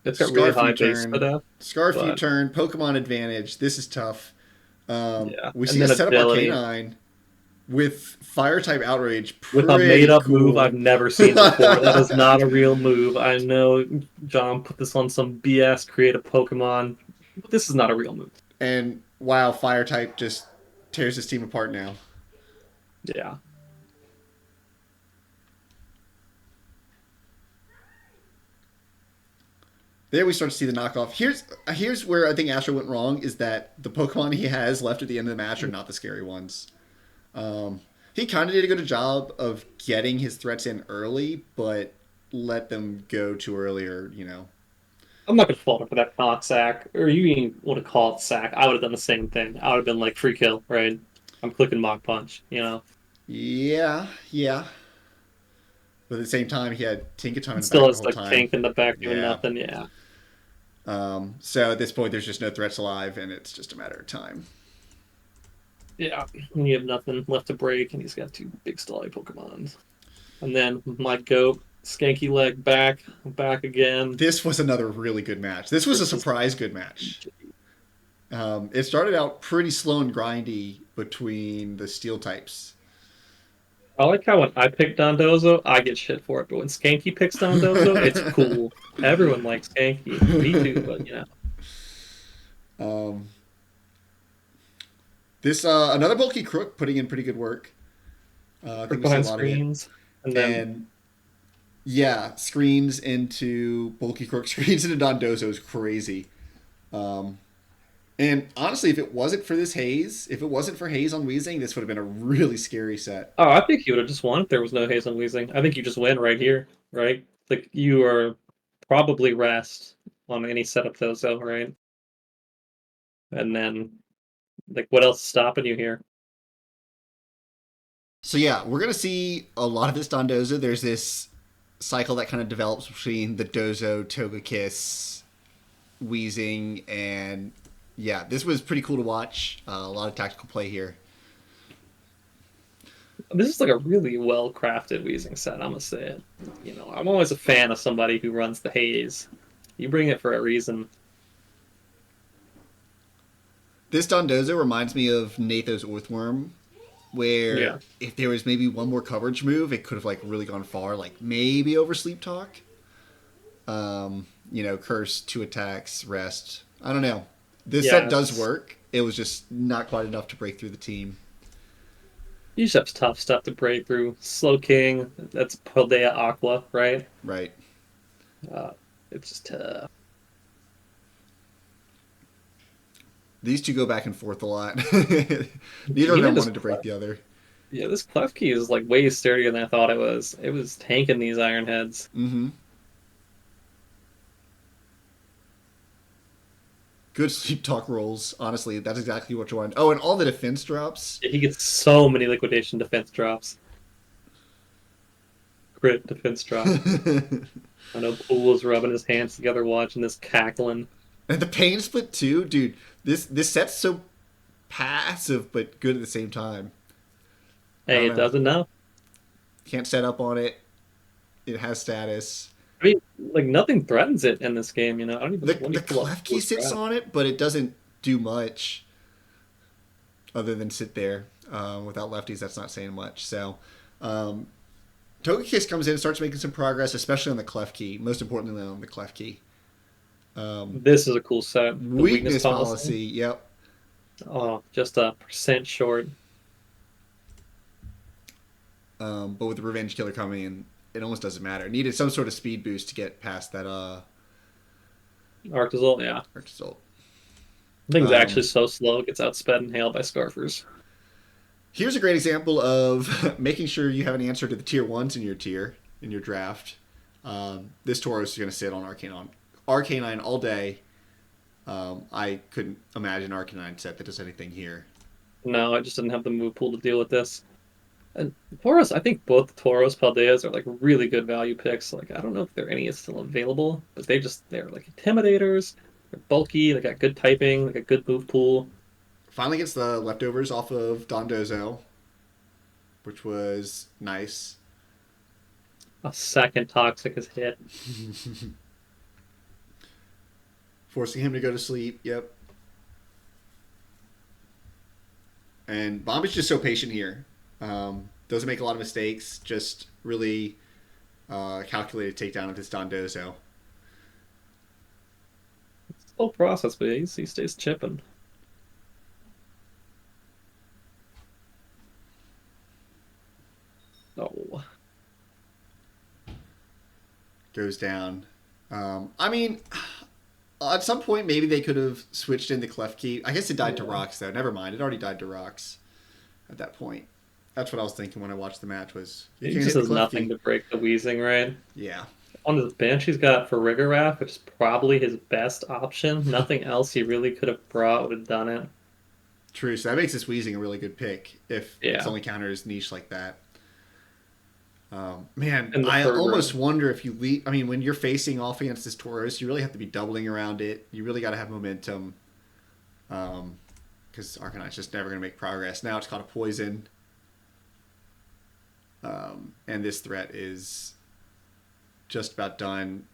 It's got really Scarf high base U-turn. spread, Scarf but U-turn. Pokemon advantage. This is tough. yeah. We And see a then setup ability Arcanine with Fire type Outrage. with a Pretty made-up move I've cool. never seen before. That is not a real move. I know John put this on some BS creative Pokemon. But this is not a real move. And wow, Fire type just tears this team apart now. Yeah. There we start to see the knockoff. Here's where I think Astro went wrong is that the Pokemon he has left at the end of the match are not the scary ones. He kind of did a good job of getting his threats in early, but let them go too early or, I'm not gonna fault him for that not sack, or you even want to call it sack. I would have done the same thing. I would have been like free kill, right? I'm clicking Mach Punch, you know. Yeah, yeah. But at the same time, he had Tinkaton in It the still back the has whole like time. tank in the back doing Yeah. nothing. Yeah, So at this point, there's just no threats alive, and it's just a matter of time. yeah. And you have nothing left to break, and he's got two big stally Pokemon. And then my goat, Skanky Leg back again. This was another really good match. This was a This is surprise good match. It started out pretty slow and grindy between the steel types. I like how when I pick Dondozo, I get shit for it, but when Skanky picks Dondozo, it's cool. Everyone likes Skanky. Me too, but you know. um, this another bulky crook putting in pretty good work. I Work think we see a behind lot of it. screens, and then And Yeah, screens into bulky crook, screens into Dondozo is crazy. Um, and honestly, if it wasn't for this haze, if it wasn't for haze on Weezing, this would have been a really scary set. Oh, I think you would have just won if there was no Haze on Weezing. I think you just win right here, right? Like you are probably rest on any setup though, right? And then like what else is stopping you here? So yeah, we're gonna see a lot of this Dondozo. There's this cycle that kind of develops between the Dozo, Togekiss, Weezing, and yeah, this was pretty cool to watch. A lot of tactical play here. This is like a really well crafted Weezing set, I'm gonna say it. You know, I'm always a fan of somebody who runs the Haze. You bring it for a reason. This Dondozo reminds me of Natho's Orthworm, where Yeah. if there was maybe one more coverage move, it could have like really gone far, like maybe over Sleep Talk. Curse, two attacks, rest. I don't know. This set does Yes. work. It was just not quite enough to break through the team. You just have tough stuff to break through. Slow King, that's Paldea Aqua, right? Right. Uh, it's just tough. These two go back and forth a lot. Neither of Even them this wanted to break the other. Yeah, this Klefki is like way sturdier than I thought it was. It was tanking these Iron Heads. Mm-hmm. Good sleep talk rolls. Honestly, that's exactly what you want. Oh, and all the defense drops. He gets so many liquidation defense drops. Crit defense drop. And I know Pool is rubbing his hands together watching this cackling. the pain split too, dude. This set's so passive but good at the same time. I Hey, don't it know. doesn't know. Can't set up on it. It has status. I mean, like nothing threatens it in this game, you know. I don't even The let me the pull up clef key Pool's sits strat. on it, but it doesn't do much other than sit there. Without lefties, that's not saying much. So, um, Togekiss comes in and starts making some progress, especially on the clef key. Most importantly, on the clef key. Um, This is a cool set. The weakness Weakness policy. policy. Yep. Oh, just a percent short. But with the Revenge Killer coming in, it almost doesn't matter. It needed some sort of speed boost to get past that Arctazol, yeah. result. Thing's Um, actually so slow, it gets outsped and hailed by Scarfers. Here's a great example of making sure you have an answer to the tier ones in your draft. This Tauros is going to sit on Arcanine all day. I couldn't imagine Arcanine set that does anything here. No, I just didn't have the move pool to deal with this. And Tauros, I think both the Tauros Paldeas are like really good value picks. Like I don't know if there are any still available, but they're like intimidators. They're bulky. They got good typing. They got good move pool. Finally gets the leftovers off of Dondozo, which was nice. A second toxic is hit. Forcing him to go to sleep. Yep. And Bomb is just so patient here. Doesn't make a lot of mistakes. Just really calculated takedown of this Dondozo. Slow process, but he stays chipping. Oh, Goes down. I mean, at some point maybe they could have switched in the Klefki. I guess it died to yeah. rocks though. Never mind. It already died to rocks at that point. That's what I was thinking when I watched the match. Was you He can't just hit the has nothing Klefki? to break the wheezing, right? Yeah, On his bench, he's got Farigiraf, which is probably his best option. Nothing else he really could have brought would have done it. true. So that makes this Weezing a really good pick if its Yeah, only counter is niche like that. Man, and the I Farigiraf. almost wonder if you lead. I mean, when you're facing off against this Tauros, you really have to be doubling around it. You really got to have momentum, because Arcanine's just never going to make progress. Now it's caught a poison, and this threat is just about done.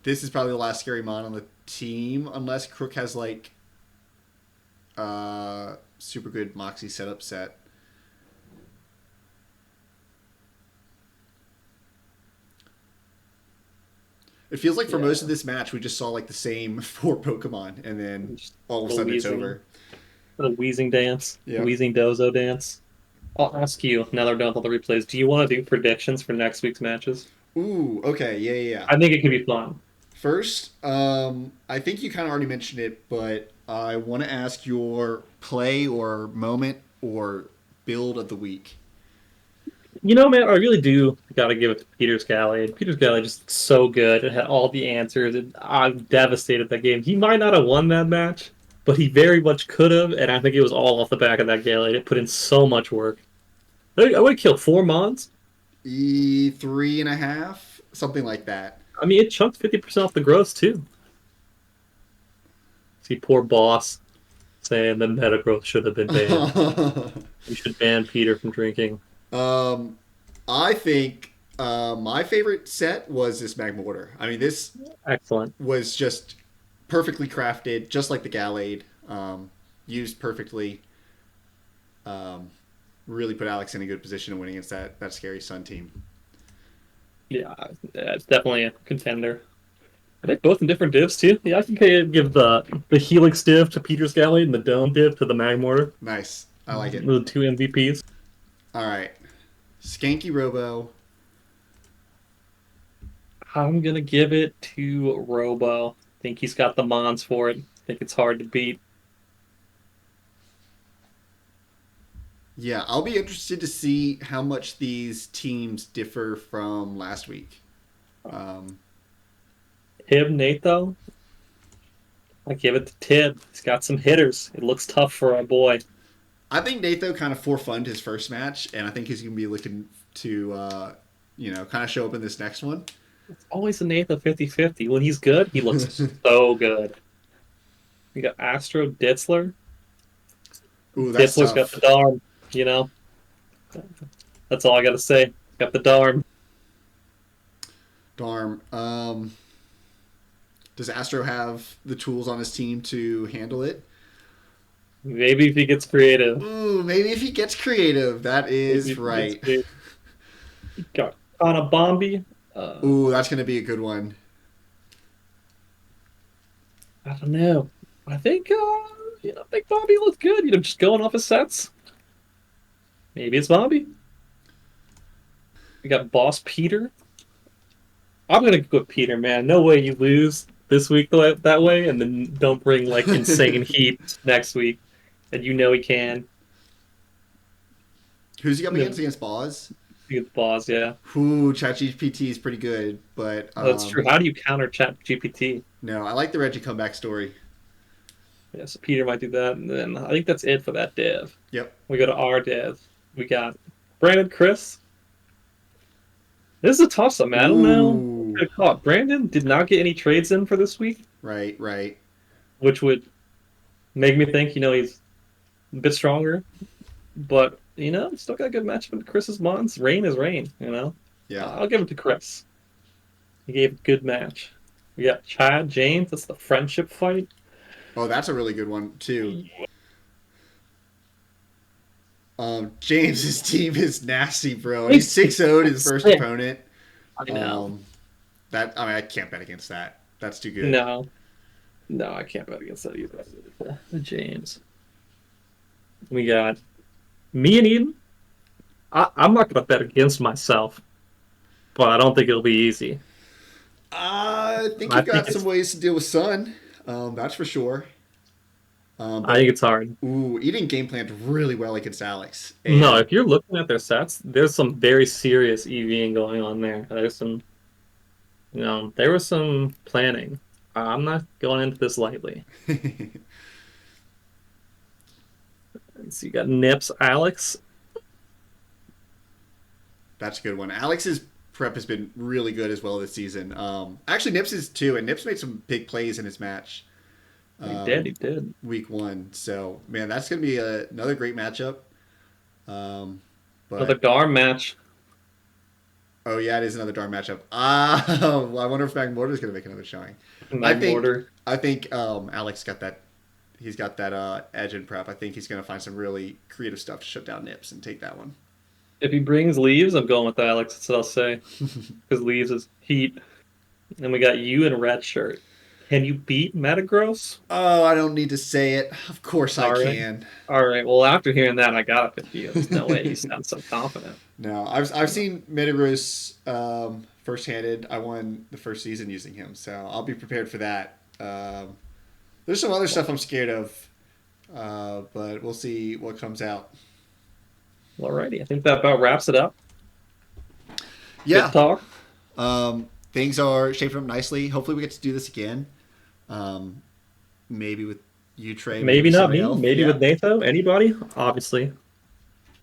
This is probably the last scary mon on the team, unless Crook has like super good Moxie setup set. It feels like for most of Yeah, this match, we just saw like the same four Pokemon, and then just all of a the sudden it's wheezing, over. the wheezing dance, the Yeah. wheezing dozo dance. I'll ask you now that we're done with all the replays. Do you want to do predictions for next week's matches? Ooh, okay, yeah, yeah, yeah. I think it could be fun. First, I think you kind of already mentioned it, but I want to ask your play or moment or build of the week. Man, I really do got to give it to Peter's Galley. Peter's Galley just so good. It had all the answers. I'm devastated that game. He might not have won that match, but he very much could have, and I think it was all off the back of that Galley. It put in so much work. I would have killed 4 Mons. Three and a half, something like that. I mean, it chunked 50% off the gross, too. See, poor boss saying the meta growth should have been banned. We should ban Peter from drinking. um, I think my favorite set was this Magma Mortar. I mean, this Excellent. was just perfectly crafted, just like the Gallade. Used perfectly. Um, really put Alex in a good position to win against that scary Sun team. Yeah, it's definitely a contender. Are they both in different divs too? Yeah, I can give the Helix div to Peter's Galley and the Dome div to the Magmortar. Nice. I like it. The two MVPs. All right. Skanky Robo. I'm gonna give it to Robo. I think he's got the mons for it. I think it's hard to beat. Yeah, I'll be interested to see how much these teams differ from last week. Um, Tib Nate though, I give it to Tib. He's got some hitters. It looks tough for our boy. I think Natho kind of forefund his first match, and I think he's going to be looking to, kind of show up in this next one. It's always a Nathan 50-50. When he's good, he looks so good. We got Astro Ditzler. Ooh, that's Ditzler's got tough. the darm, you know. That's all I gotta say. Got the darm. Darn. Does Astro have the tools on his team to handle it? Maybe if he gets creative. Ooh, maybe if he gets creative. That Maybe is if he gets right. creative. Got Kanabambi. Uh, Ooh, that's going to be a good one. I don't know. I think I think Bobby looked good. Just going off his sets. Maybe it's Bobby. We got Boss Peter. I'm gonna go with Peter, man. No way you lose this week that way, and then don't bring like insane heat next week, and he can. Who's he up You know, against Boz? the boss, yeah. Ooh, ChatGPT is pretty good, but That's true. How do you counter Chat GPT? no, I like the Reggie comeback story. Yeah, so Peter might do that, and then I think that's it for that dev. Yep. We go to our dev. We got Brandon Chris. This is a toss up, man. I don't know. Ooh. Brandon did not get any trades in for this week, Right, right. which would make me think, he's a bit stronger. But, still got a good matchup with Chris's Mons. Rain is rain. Yeah. I'll give it to Chris. He gave a good match. We got Chad James. That's the friendship fight. Oh, that's a really good one too. James's team is nasty, bro. He's 6-0 to his first opponent. I know. I can't bet against that. That's too good. No, I can't bet against that either. The James. We got me and Eden. I'm not going to bet against myself, but I don't think it'll be easy. I think I you've got think some ways to deal with Sun. That's for sure. I think it's hard. Ooh, Eden game planned really well against Alex. No, if you're looking at their sets, there's some very serious EVing going on there. There's some, there was some planning. I'm not going into this lightly. So you got Nips, Alex. That's a good one. Alex's prep has been really good as well this season. Actually, Nips is too, and Nips made some big plays in his match. He did. Week 1. So, man, that's going to be another great matchup. But Another Darm match. oh yeah, it is another darn matchup. I wonder if Magmortar is going to make another showing. I think Alex got that. He's got that edge in prep. I think he's going to find some really creative stuff to shut down Nips and take that one. If he brings Leaves, I'm going with Alex. That's what I'll say. Because Leaves is heat. And we got you in a red shirt. Can you beat Metagross? Oh, I don't need to say it. Of course I can. All right. Well, after hearing that, I got to confused. No way. You sound so confident. No, I've seen Metagross first-handed. I won the first season using him, so I'll be prepared for that. There's some other stuff I'm scared of, but we'll see what comes out. Alrighty, I think that about wraps it up. Good Yeah, talk. things are shaping up nicely. Hopefully, we get to do this again. Um, maybe with you, Trey. Maybe Maybe with not somebody me. else. Maybe Yeah. with Natho. Anybody? Obviously,